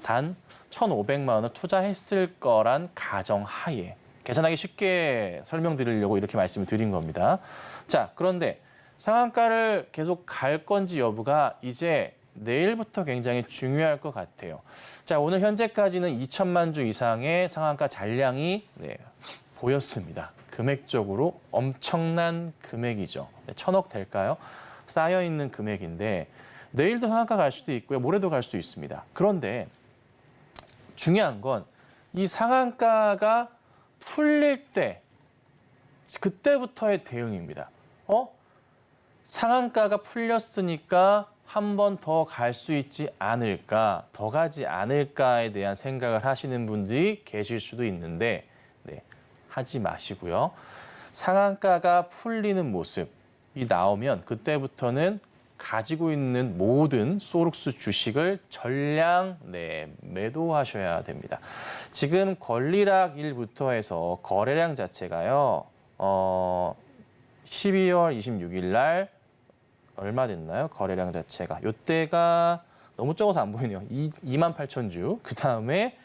단 1,500만 원을 투자했을 거란 가정하에 계산하기 쉽게 설명드리려고 이렇게 말씀을 드린 겁니다. 자, 그런데 상한가를 계속 갈 건지 여부가 이제 내일부터 굉장히 중요할 것 같아요. 자, 오늘 현재까지는 2천만 주 이상의 상한가 잔량이 보였습니다. 금액적으로 엄청난 금액이죠. 1,000억 될까요? 쌓여있는 금액인데 내일도 상한가 갈 수도 있고요. 모레도 갈 수도 있습니다. 그런데 중요한 건 이 상한가가 풀릴 때 그때부터의 대응입니다. 상한가가 풀렸으니까 한 번 더 갈 수 있지 않을까, 더 가지 않을까에 대한 생각을 하시는 분들이 계실 수도 있는데 하지 마시고요. 상한가가 풀리는 모습이 나오면 그때부터는 가지고 있는 모든 소록스 주식을 전량 매도하셔야 됩니다. 지금 권리락일부터 해서 거래량 자체가요. 12월 26일 날 얼마 됐나요? 거래량 자체가. 이때가 너무 적어서 안 보이네요. 28,000주. 그다음에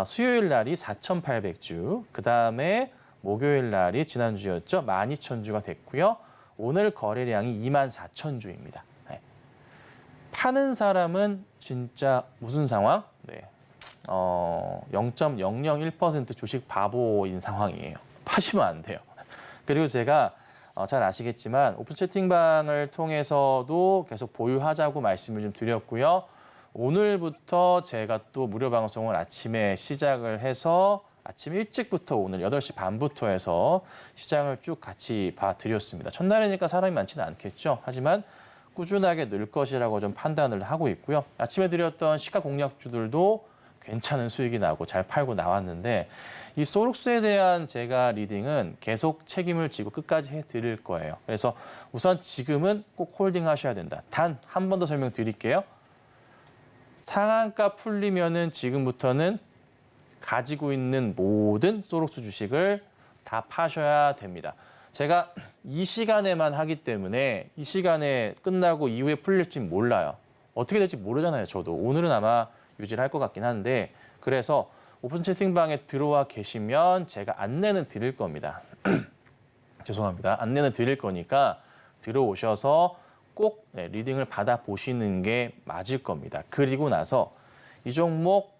수요일 날이 4,800주. 그다음에 목요일 날이 지난주였죠. 12,000주가 됐고요. 오늘 거래량이 24,000주입니다. 파는 사람은 진짜 무슨 상황? 0.001% 주식 바보인 상황이에요. 파시면 안 돼요. 그리고 제가 잘 아시겠지만 오픈 채팅방을 통해서도 계속 보유하자고 말씀을 좀 드렸고요. 오늘부터 제가 또 무료 방송을 아침에 시작을 해서 아침 일찍부터 오늘 8시 반부터 해서 시장을 쭉 같이 봐드렸습니다. 첫날이니까 사람이 많지는 않겠죠. 하지만 꾸준하게 늘 것이라고 좀 판단을 하고 있고요. 아침에 드렸던 시가 공략주들도 괜찮은 수익이 나고 잘 팔고 나왔는데 이 소룩스에 대한 제가 리딩은 계속 책임을 지고 끝까지 해드릴 거예요. 그래서 우선 지금은 꼭 홀딩 하셔야 된다. 단 한 번 더 설명드릴게요. 상한가 풀리면은 지금부터는 가지고 있는 모든 소룩스 주식을 다 파셔야 됩니다. 제가 이 시간에만 하기 때문에 이 시간에 끝나고 이후에 풀릴지 몰라요. 어떻게 될지 모르잖아요, 저도. 오늘은 아마 유지를 할 것 같긴 한데 그래서 오픈 채팅방에 들어와 계시면 제가 안내는 드릴 겁니다. 죄송합니다. 안내는 드릴 거니까 들어오셔서 꼭 리딩을 받아보시는 게 맞을 겁니다. 그리고 나서 이 종목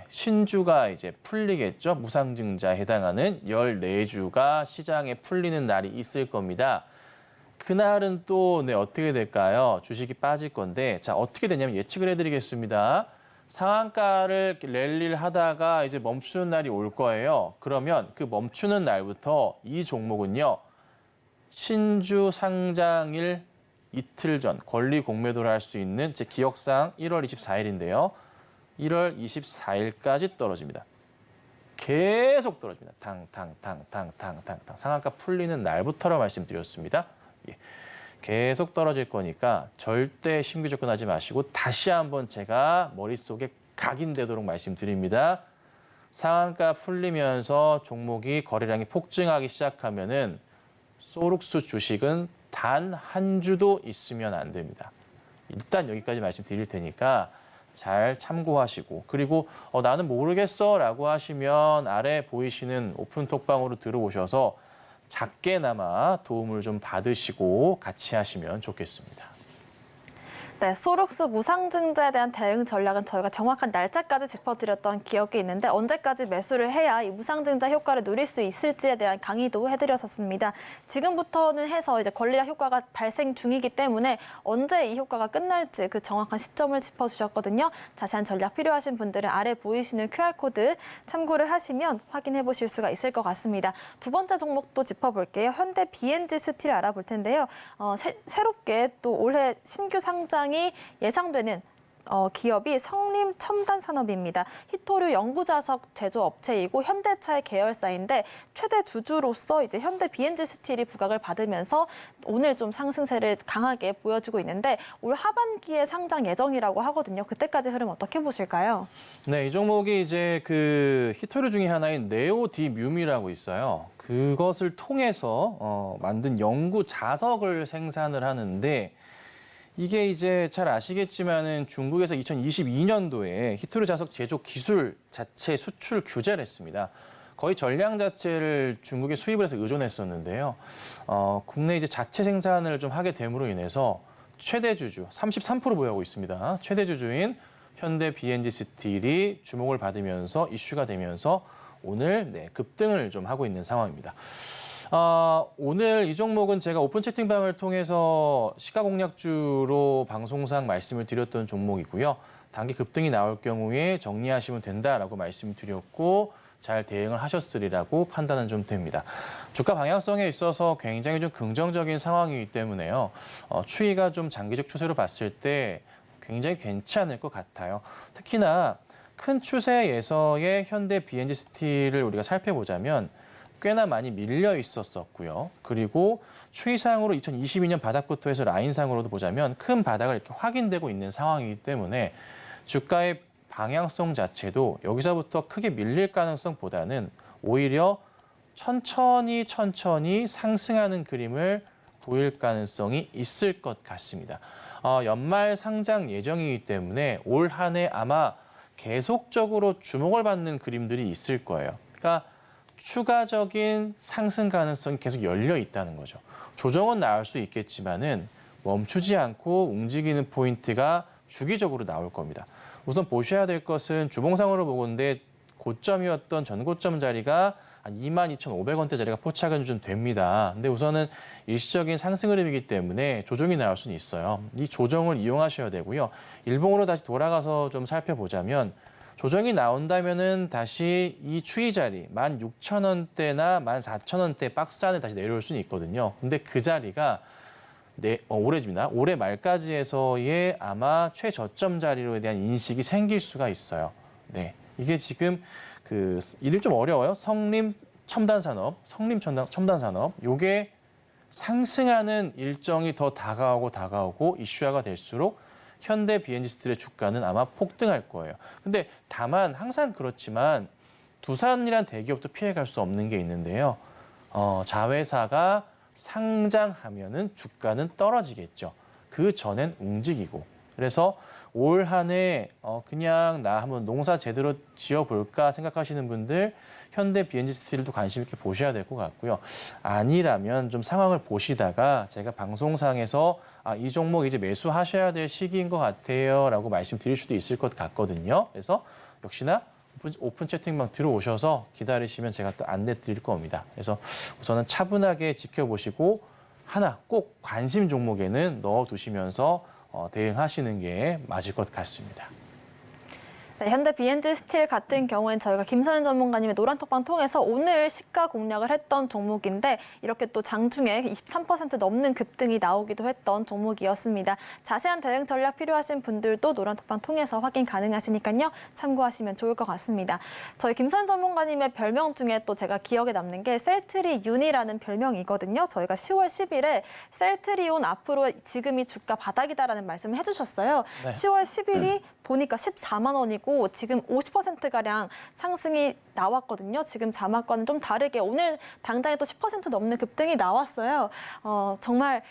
신주가 이제 풀리겠죠. 무상증자에 해당하는 14주가 시장에 풀리는 날이 있을 겁니다. 그날은 또 어떻게 될까요? 주식이 빠질 건데 자 어떻게 되냐면 예측을 해드리겠습니다. 상한가를 랠리를 하다가 이제 멈추는 날이 올 거예요. 그러면 그 멈추는 날부터 이 종목은요. 신주 상장일 이틀 전 권리 공매도를 할 수 있는 제 기억상 1월 24일인데요. 1월 24일까지 떨어집니다. 계속 떨어집니다. 탕탕탕탕탕탕탕 상한가 풀리는 날부터라 말씀드렸습니다. 예. 계속 떨어질 거니까 절대 신규 접근하지 마시고 다시 한번 제가 머릿속에 각인되도록 말씀드립니다. 상한가 풀리면서 종목이 거래량이 폭증하기 시작하면은 소룩스 주식은 단 한 주도 있으면 안 됩니다. 일단 여기까지 말씀드릴 테니까 잘 참고하시고 그리고 나는 모르겠어라고 하시면 아래 보이시는 오픈톡방으로 들어오셔서 작게나마 도움을 좀 받으시고 같이 하시면 좋겠습니다. 네, 소룩스 무상증자에 대한 대응 전략은 저희가 정확한 날짜까지 짚어드렸던 기억이 있는데 언제까지 매수를 해야 이 무상증자 효과를 누릴 수 있을지에 대한 강의도 해드렸었습니다. 지금부터는 해서 이제 권리락 효과가 발생 중이기 때문에 언제 이 효과가 끝날지 그 정확한 시점을 짚어주셨거든요. 자세한 전략 필요하신 분들은 아래 보이시는 QR코드 참고를 하시면 확인해 보실 수가 있을 것 같습니다. 두 번째 종목도 짚어볼게요. 현대 BNG 스틸 알아볼 텐데요. 새롭게 또 올해 신규 상장 예상되는 기업이 성림 첨단산업입니다. 히토류 연구자석 제조업체이고 현대차의 계열사인데 최대 주주로서 이제 현대 BNG 스틸이 부각을 받으면서 오늘 좀 상승세를 강하게 보여주고 있는데 올 하반기에 상장 예정이라고 하거든요. 그때까지 흐름 어떻게 보실까요? 네, 이 종목이 이제 그 히토류 중에 하나인 네오디뮴이라고 있어요. 그것을 통해서 만든 연구 자석을 생산을 하는데 이게 이제 잘 아시겠지만은 중국에서 2022년도에 히토류 자석 제조 기술 자체 수출 규제를 했습니다. 거의 전량 자체를 중국에 수입을 해서 의존했었는데요. 국내 이제 자체 생산을 좀 하게 됨으로 인해서 최대 주주 33% 보유하고 있습니다. 최대 주주인 현대 BNG 스틸이 주목을 받으면서 이슈가 되면서 오늘 급등을 좀 하고 있는 상황입니다. 오늘 이 종목은 제가 오픈 채팅방을 통해서 시가 공략주로 방송상 말씀을 드렸던 종목이고요. 단기 급등이 나올 경우에 정리하시면 된다라고 말씀드렸고 잘 대응을 하셨으리라고 판단은 좀 됩니다. 주가 방향성에 있어서 굉장히 좀 긍정적인 상황이기 때문에요. 추이가 좀 장기적 추세로 봤을 때 굉장히 괜찮을 것 같아요. 특히나 큰 추세에서의 현대 BNG 스틸을 우리가 살펴보자면 꽤나 많이 밀려 있었고요. 그리고 추이상으로 2022년 바닥부터 해서 라인상으로도 보자면 큰 바닥을 이렇게 확인되고 있는 상황이기 때문에 주가의 방향성 자체도 여기서부터 크게 밀릴 가능성보다는 오히려 천천히 상승하는 그림을 보일 가능성이 있을 것 같습니다. 연말 상장 예정이기 때문에 올 한 해 아마 계속적으로 주목을 받는 그림들이 있을 거예요. 그러니까 추가적인 상승 가능성이 계속 열려 있다는 거죠. 조정은 나올 수 있겠지만은 멈추지 않고 움직이는 포인트가 주기적으로 나올 겁니다. 우선 보셔야 될 것은 주봉상으로 보건데 고점이었던 전고점 자리가 한 22,500원대 자리가 포착은 좀 됩니다. 근데 우선은 일시적인 상승 흐름이기 때문에 조정이 나올 수는 있어요. 이 조정을 이용하셔야 되고요. 일봉으로 다시 돌아가서 좀 살펴보자면 조정이 나온다면은 다시 이 추이 자리 16,000원대나 14,000원대 박스 안에 다시 내려올 수는 있거든요. 근데 그 자리가 올해입니다. 올해 말까지에서의 아마 최저점 자리로에 대한 인식이 생길 수가 있어요. 네, 이게 지금 이름 좀 어려워요. 성림 첨단 산업. 요게 상승하는 일정이 더 다가오고 이슈화가 될수록 현대 비엔지스틸의 주가는 아마 폭등할 거예요. 근데 다만 항상 그렇지만 두산이란 대기업도 피해갈 수 없는 게 있는데요. 자회사가 상장하면은 주가는 떨어지겠죠. 그 전엔 움직이고. 그래서 올 한 해 그냥 나 한번 농사 제대로 지어볼까 생각하시는 분들 현대 비엔지스틸도 관심 있게 보셔야 될 것 같고요. 아니라면 좀 상황을 보시다가 제가 방송상에서 이 종목 이제 매수하셔야 될 시기인 것 같아요 라고 말씀드릴 수도 있을 것 같거든요. 그래서 역시나 오픈 채팅방 들어오셔서 기다리시면 제가 또 안내 드릴 겁니다. 그래서 우선은 차분하게 지켜보시고 하나 꼭 관심 종목에는 넣어두시면서 대응하시는 게 맞을 것 같습니다. 네, 현대 비엔지스틸 같은 경우엔 저희가 김선현 전문가님의 노란톡방 통해서 오늘 시가 공략을 했던 종목인데 이렇게 또 장중에 23% 넘는 급등이 나오기도 했던 종목이었습니다. 자세한 대응 전략 필요하신 분들도 노란톡방 통해서 확인 가능하시니까요. 참고하시면 좋을 것 같습니다. 저희 김선현 전문가님의 별명 중에 또 제가 기억에 남는 게 셀트리 윤이라는 별명이거든요. 저희가 10월 10일에 셀트리온 앞으로 지금이 주가 바닥이다라는 말씀을 해주셨어요. 네. 10월 10일이 보니까 14만 원이고 지금 50%가량 상승이 나왔거든요. 지금 자막과는 좀 다르게 오늘 당장에 또 10% 넘는 급등이 나왔어요. 정말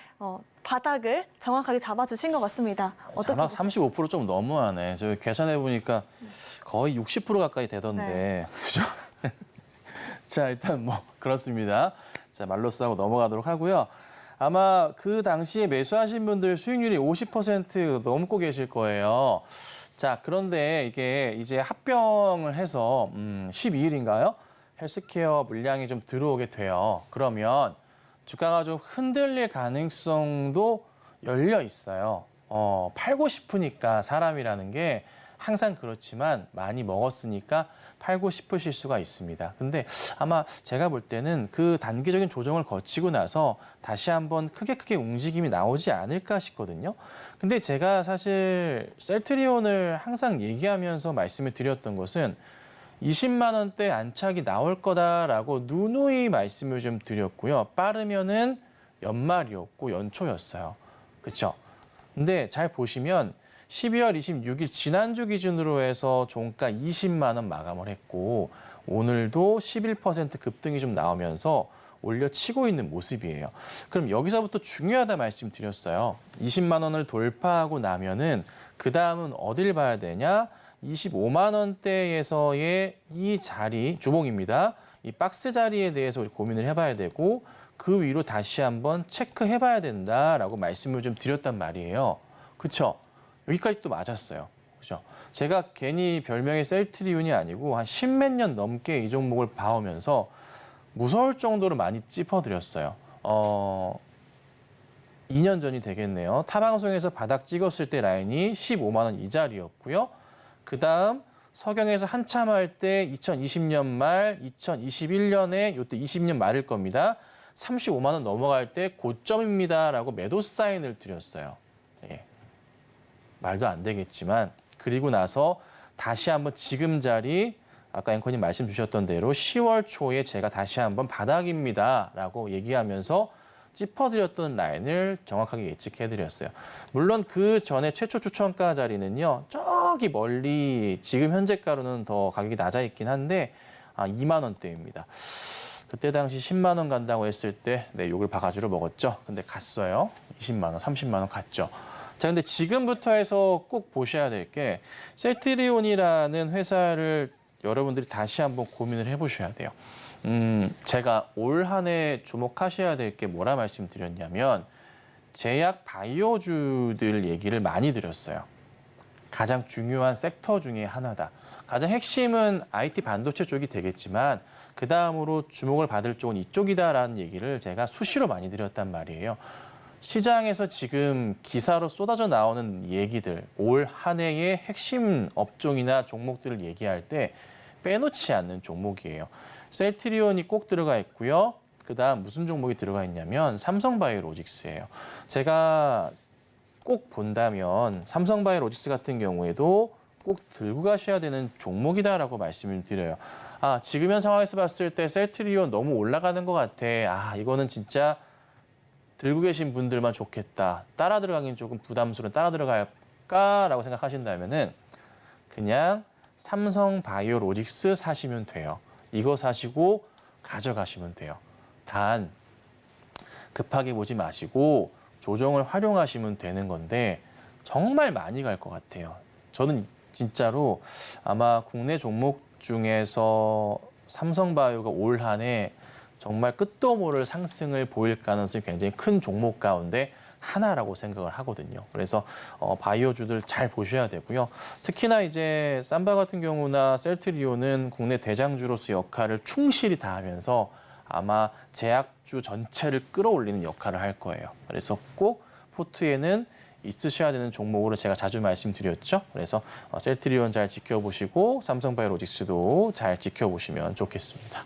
바닥을 정확하게 잡아주신 것 같습니다. 어떻게 자막 보세요? 35%좀 너무하네. 저희 계산해 보니까 거의 60% 가까이 되던데. 네. 그죠? 자, 일단 뭐 그렇습니다. 자, 말로써 하고 넘어가도록 하고요. 아마 그 당시에 매수하신 분들 수익률이 50% 넘고 계실 거예요. 자, 그런데 이게 이제 합병을 해서 12일인가요? 헬스케어 물량이 좀 들어오게 돼요. 그러면 주가가 좀 흔들릴 가능성도 열려 있어요. 팔고 싶으니까 사람이라는 게 항상 그렇지만 많이 먹었으니까 팔고 싶으실 수가 있습니다. 근데 아마 제가 볼 때는 그 단기적인 조정을 거치고 나서 다시 한번 크게 움직임이 나오지 않을까 싶거든요. 근데 제가 사실 셀트리온을 항상 얘기하면서 말씀을 드렸던 것은 20만 원대 안착이 나올 거다라고 누누이 말씀을 좀 드렸고요. 빠르면은 연말이었고 연초였어요. 그렇죠? 근데 잘 보시면 12월 26일 지난주 기준으로 해서 종가 20만 원 마감을 했고 오늘도 11% 급등이 좀 나오면서 올려치고 있는 모습이에요. 그럼 여기서부터 중요하다 말씀드렸어요. 20만 원을 돌파하고 나면은 그 다음은 어딜 봐야 되냐? 25만 원대에서의 이 자리, 주봉입니다. 이 박스 자리에 대해서 우리 고민을 해봐야 되고 그 위로 다시 한번 체크해봐야 된다라고 말씀을 좀 드렸단 말이에요. 그렇죠? 여기까지 또 맞았어요. 그죠? 제가 괜히 별명이 셀트리온이 아니고 한 10몇 년 넘게 이 종목을 봐오면서 무서울 정도로 많이 짚어드렸어요. 2년 전이 되겠네요. 타방송에서 바닥 찍었을 때 라인이 15만 원 이 자리였고요. 그다음 서경에서 한참 할 때 2020년 말, 2021년에 이때 20년 말일 겁니다. 35만 원 넘어갈 때 고점입니다라고 매도 사인을 드렸어요. 예. 말도 안 되겠지만 그리고 나서 다시 한번 지금 자리 아까 앵커님 말씀 주셨던 대로 10월 초에 제가 다시 한번 바닥입니다라고 얘기하면서 짚어드렸던 라인을 정확하게 예측해드렸어요. 물론 그 전에 최초 추천가 자리는요. 저기 멀리 지금 현재가로는 더 가격이 낮아 있긴 한데 2만 원대입니다. 그때 당시 10만 원 간다고 했을 때 욕을 바가지로 먹었죠. 근데 갔어요. 20만 원, 30만 원 갔죠. 자, 근데 지금부터 해서 꼭 보셔야 될 게 셀트리온이라는 회사를 여러분들이 다시 한번 고민을 해보셔야 돼요. 제가 올 한 해 주목하셔야 될 게 뭐라 말씀드렸냐면 제약 바이오주들 얘기를 많이 드렸어요. 가장 중요한 섹터 중에 하나다. 가장 핵심은 IT 반도체 쪽이 되겠지만 그 다음으로 주목을 받을 쪽은 이쪽이다라는 얘기를 제가 수시로 많이 드렸단 말이에요. 시장에서 지금 기사로 쏟아져 나오는 얘기들, 올 한 해의 핵심 업종이나 종목들을 얘기할 때 빼놓지 않는 종목이에요. 셀트리온이 꼭 들어가 있고요. 그다음 무슨 종목이 들어가 있냐면 삼성바이오로직스예요. 제가 꼭 본다면 삼성바이오로직스 같은 경우에도 꼭 들고 가셔야 되는 종목이다라고 말씀을 드려요. 지금 현 상황에서 봤을 때 셀트리온 너무 올라가는 것 같아. 이거는 진짜 들고 계신 분들만 좋겠다. 따라 들어가긴 조금 부담스러운 따라 들어갈까라고 생각하신다면은 그냥 삼성바이오로직스 사시면 돼요. 이거 사시고 가져가시면 돼요. 단 급하게 보지 마시고 조정을 활용하시면 되는 건데 정말 많이 갈 것 같아요. 저는 진짜로 아마 국내 종목 중에서 삼성바이오가 올 한 해 정말 끝도 모를 상승을 보일 가능성이 굉장히 큰 종목 가운데 하나라고 생각을 하거든요. 그래서 바이오주들 잘 보셔야 되고요. 특히나 이제 삼바 같은 경우나 셀트리온은 국내 대장주로서 역할을 충실히 다하면서 아마 제약주 전체를 끌어올리는 역할을 할 거예요. 그래서 꼭 포트에는 있으셔야 되는 종목으로 제가 자주 말씀드렸죠. 그래서 셀트리온 잘 지켜보시고 삼성바이오로직스도 잘 지켜보시면 좋겠습니다.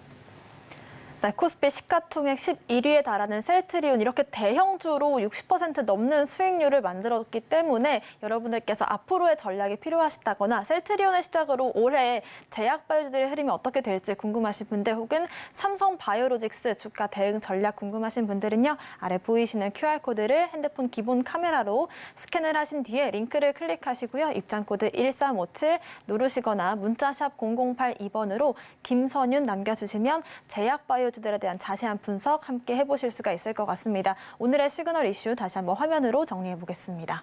네, 코스피 시가총액 11위에 달하는 셀트리온 이렇게 대형주로 60% 넘는 수익률을 만들었기 때문에 여러분들께서 앞으로의 전략이 필요하시다거나 셀트리온을 시작으로 올해 제약바이오주들의 흐름이 어떻게 될지 궁금하신 분들 혹은 삼성바이오로직스 주가 대응 전략 궁금하신 분들은요. 아래 보이시는 QR코드를 핸드폰 기본 카메라로 스캔을 하신 뒤에 링크를 클릭하시고요. 입장코드 1357 누르시거나 문자샵 0082번으로 김선윤 남겨주시면 제약바이오 주들에 대한 자세한 분석 함께 해보실 수가 있을 것 같습니다. 오늘의 시그널 이슈 다시 한번 화면으로 정리해 보겠습니다.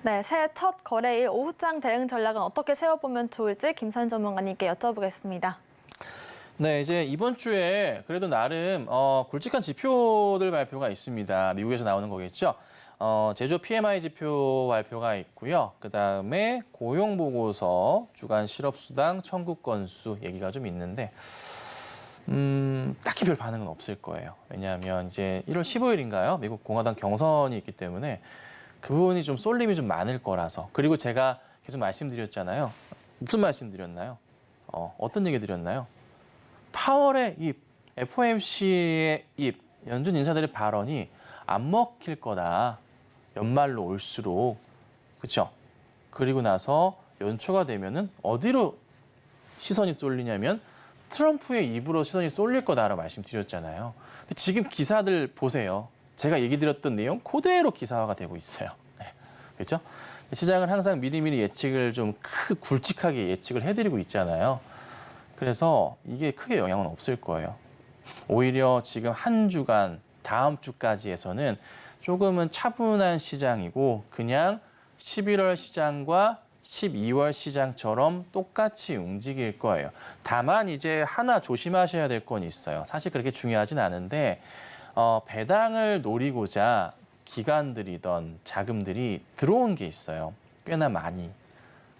네, 새해 첫 거래일 오후장 대응 전략은 어떻게 세워보면 좋을지 김선윤 전문가님께 여쭤보겠습니다. 네, 이제 이번 주에 그래도 나름 굵직한 지표들 발표가 있습니다. 미국에서 나오는 거겠죠. 제조업 PMI 지표 발표가 있고요. 그다음에 고용 보고서, 주간 실업수당 청구 건수 얘기가 좀 있는데 딱히 별 반응은 없을 거예요. 왜냐하면 이제 1월 15일인가요? 미국 공화당 경선이 있기 때문에 그 부분이 좀 쏠림이 좀 많을 거라서. 그리고 제가 계속 말씀드렸잖아요. 무슨 말씀드렸나요? 어떤 얘기 드렸나요? 파월의 입, FOMC의 입, 연준 인사들의 발언이 안 먹힐 거다. 연말로 올수록. 그렇죠? 그리고 나서 연초가 되면은 어디로 시선이 쏠리냐면 트럼프의 입으로 시선이 쏠릴 거다라고 말씀드렸잖아요. 근데 지금 기사들 보세요. 제가 얘기 드렸던 내용 그대로 기사화가 되고 있어요. 네. 그렇죠? 시장은 항상 미리미리 예측을 좀 굵직하게 예측을 해드리고 있잖아요. 그래서 이게 크게 영향은 없을 거예요. 오히려 지금 한 주간, 다음 주까지에서는 조금은 차분한 시장이고 그냥 11월 시장과 12월 시장처럼 똑같이 움직일 거예요. 다만 이제 하나 조심하셔야 될 건 있어요. 사실 그렇게 중요하진 않은데 배당을 노리고자 기관들이던 자금들이 들어온 게 있어요. 꽤나 많이.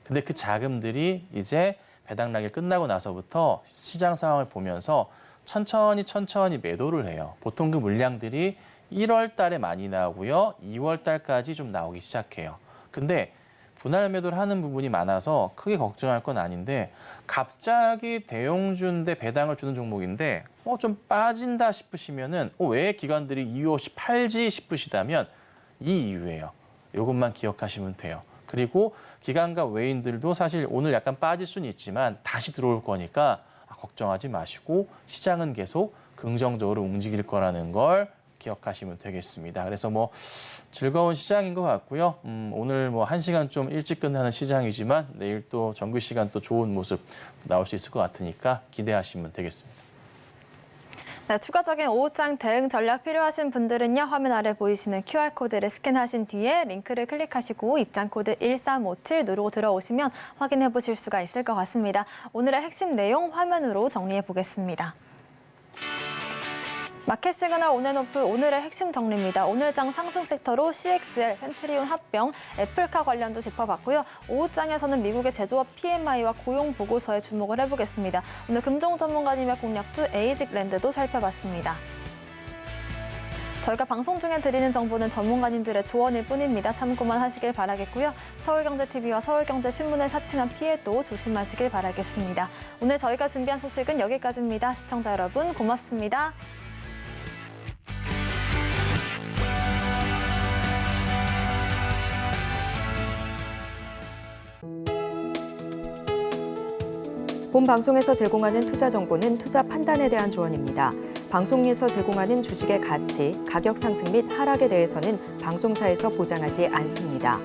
근데 그 자금들이 이제 배당락이 끝나고 나서부터 시장 상황을 보면서 천천히 매도를 해요. 보통 그 물량들이 1월 달에 많이 나오고요. 2월 달까지 좀 나오기 시작해요. 근데 분할 매도를 하는 부분이 많아서 크게 걱정할 건 아닌데 갑자기 대형주인데 배당을 주는 종목인데 좀 빠진다 싶으시면은 왜 기관들이 이유 없이 팔지 싶으시다면 이 이유예요. 이것만 기억하시면 돼요. 그리고 기관과 외인들도 사실 오늘 약간 빠질 수는 있지만 다시 들어올 거니까 걱정하지 마시고 시장은 계속 긍정적으로 움직일 거라는 걸 기억하시면 되겠습니다. 그래서 뭐 즐거운 시장인 것 같고요. 오늘 뭐 1시간 좀 일찍 끝나는 시장이지만 내일 또 정규 시간 또 좋은 모습 나올 수 있을 것 같으니까 기대하시면 되겠습니다. 네, 추가적인 오후장 대응 전략 필요하신 분들은요. 화면 아래 보이시는 QR코드를 스캔하신 뒤에 링크를 클릭하시고 입장코드 1357 누르고 들어오시면 확인해 보실 수가 있을 것 같습니다. 오늘의 핵심 내용 화면으로 정리해 보겠습니다. 마켓 시그널 온앤오프 오늘의 핵심 정리입니다. 오늘장 상승 섹터로 CXL, 센트리온 합병, 애플카 관련도 짚어봤고요. 오후장에서는 미국의 제조업 PMI와 고용 보고서에 주목을 해보겠습니다. 오늘 금종 전문가님의 공략주 에이직랜드도 살펴봤습니다. 저희가 방송 중에 드리는 정보는 전문가님들의 조언일 뿐입니다. 참고만 하시길 바라겠고요. 서울경제TV와 서울경제신문을 사칭한 피해도 조심하시길 바라겠습니다. 오늘 저희가 준비한 소식은 여기까지입니다. 시청자 여러분 고맙습니다. 본 방송에서 제공하는 투자 정보는 투자 판단에 대한 조언입니다. 방송에서 제공하는 주식의 가치, 가격 상승 및 하락에 대해서는 방송사에서 보장하지 않습니다.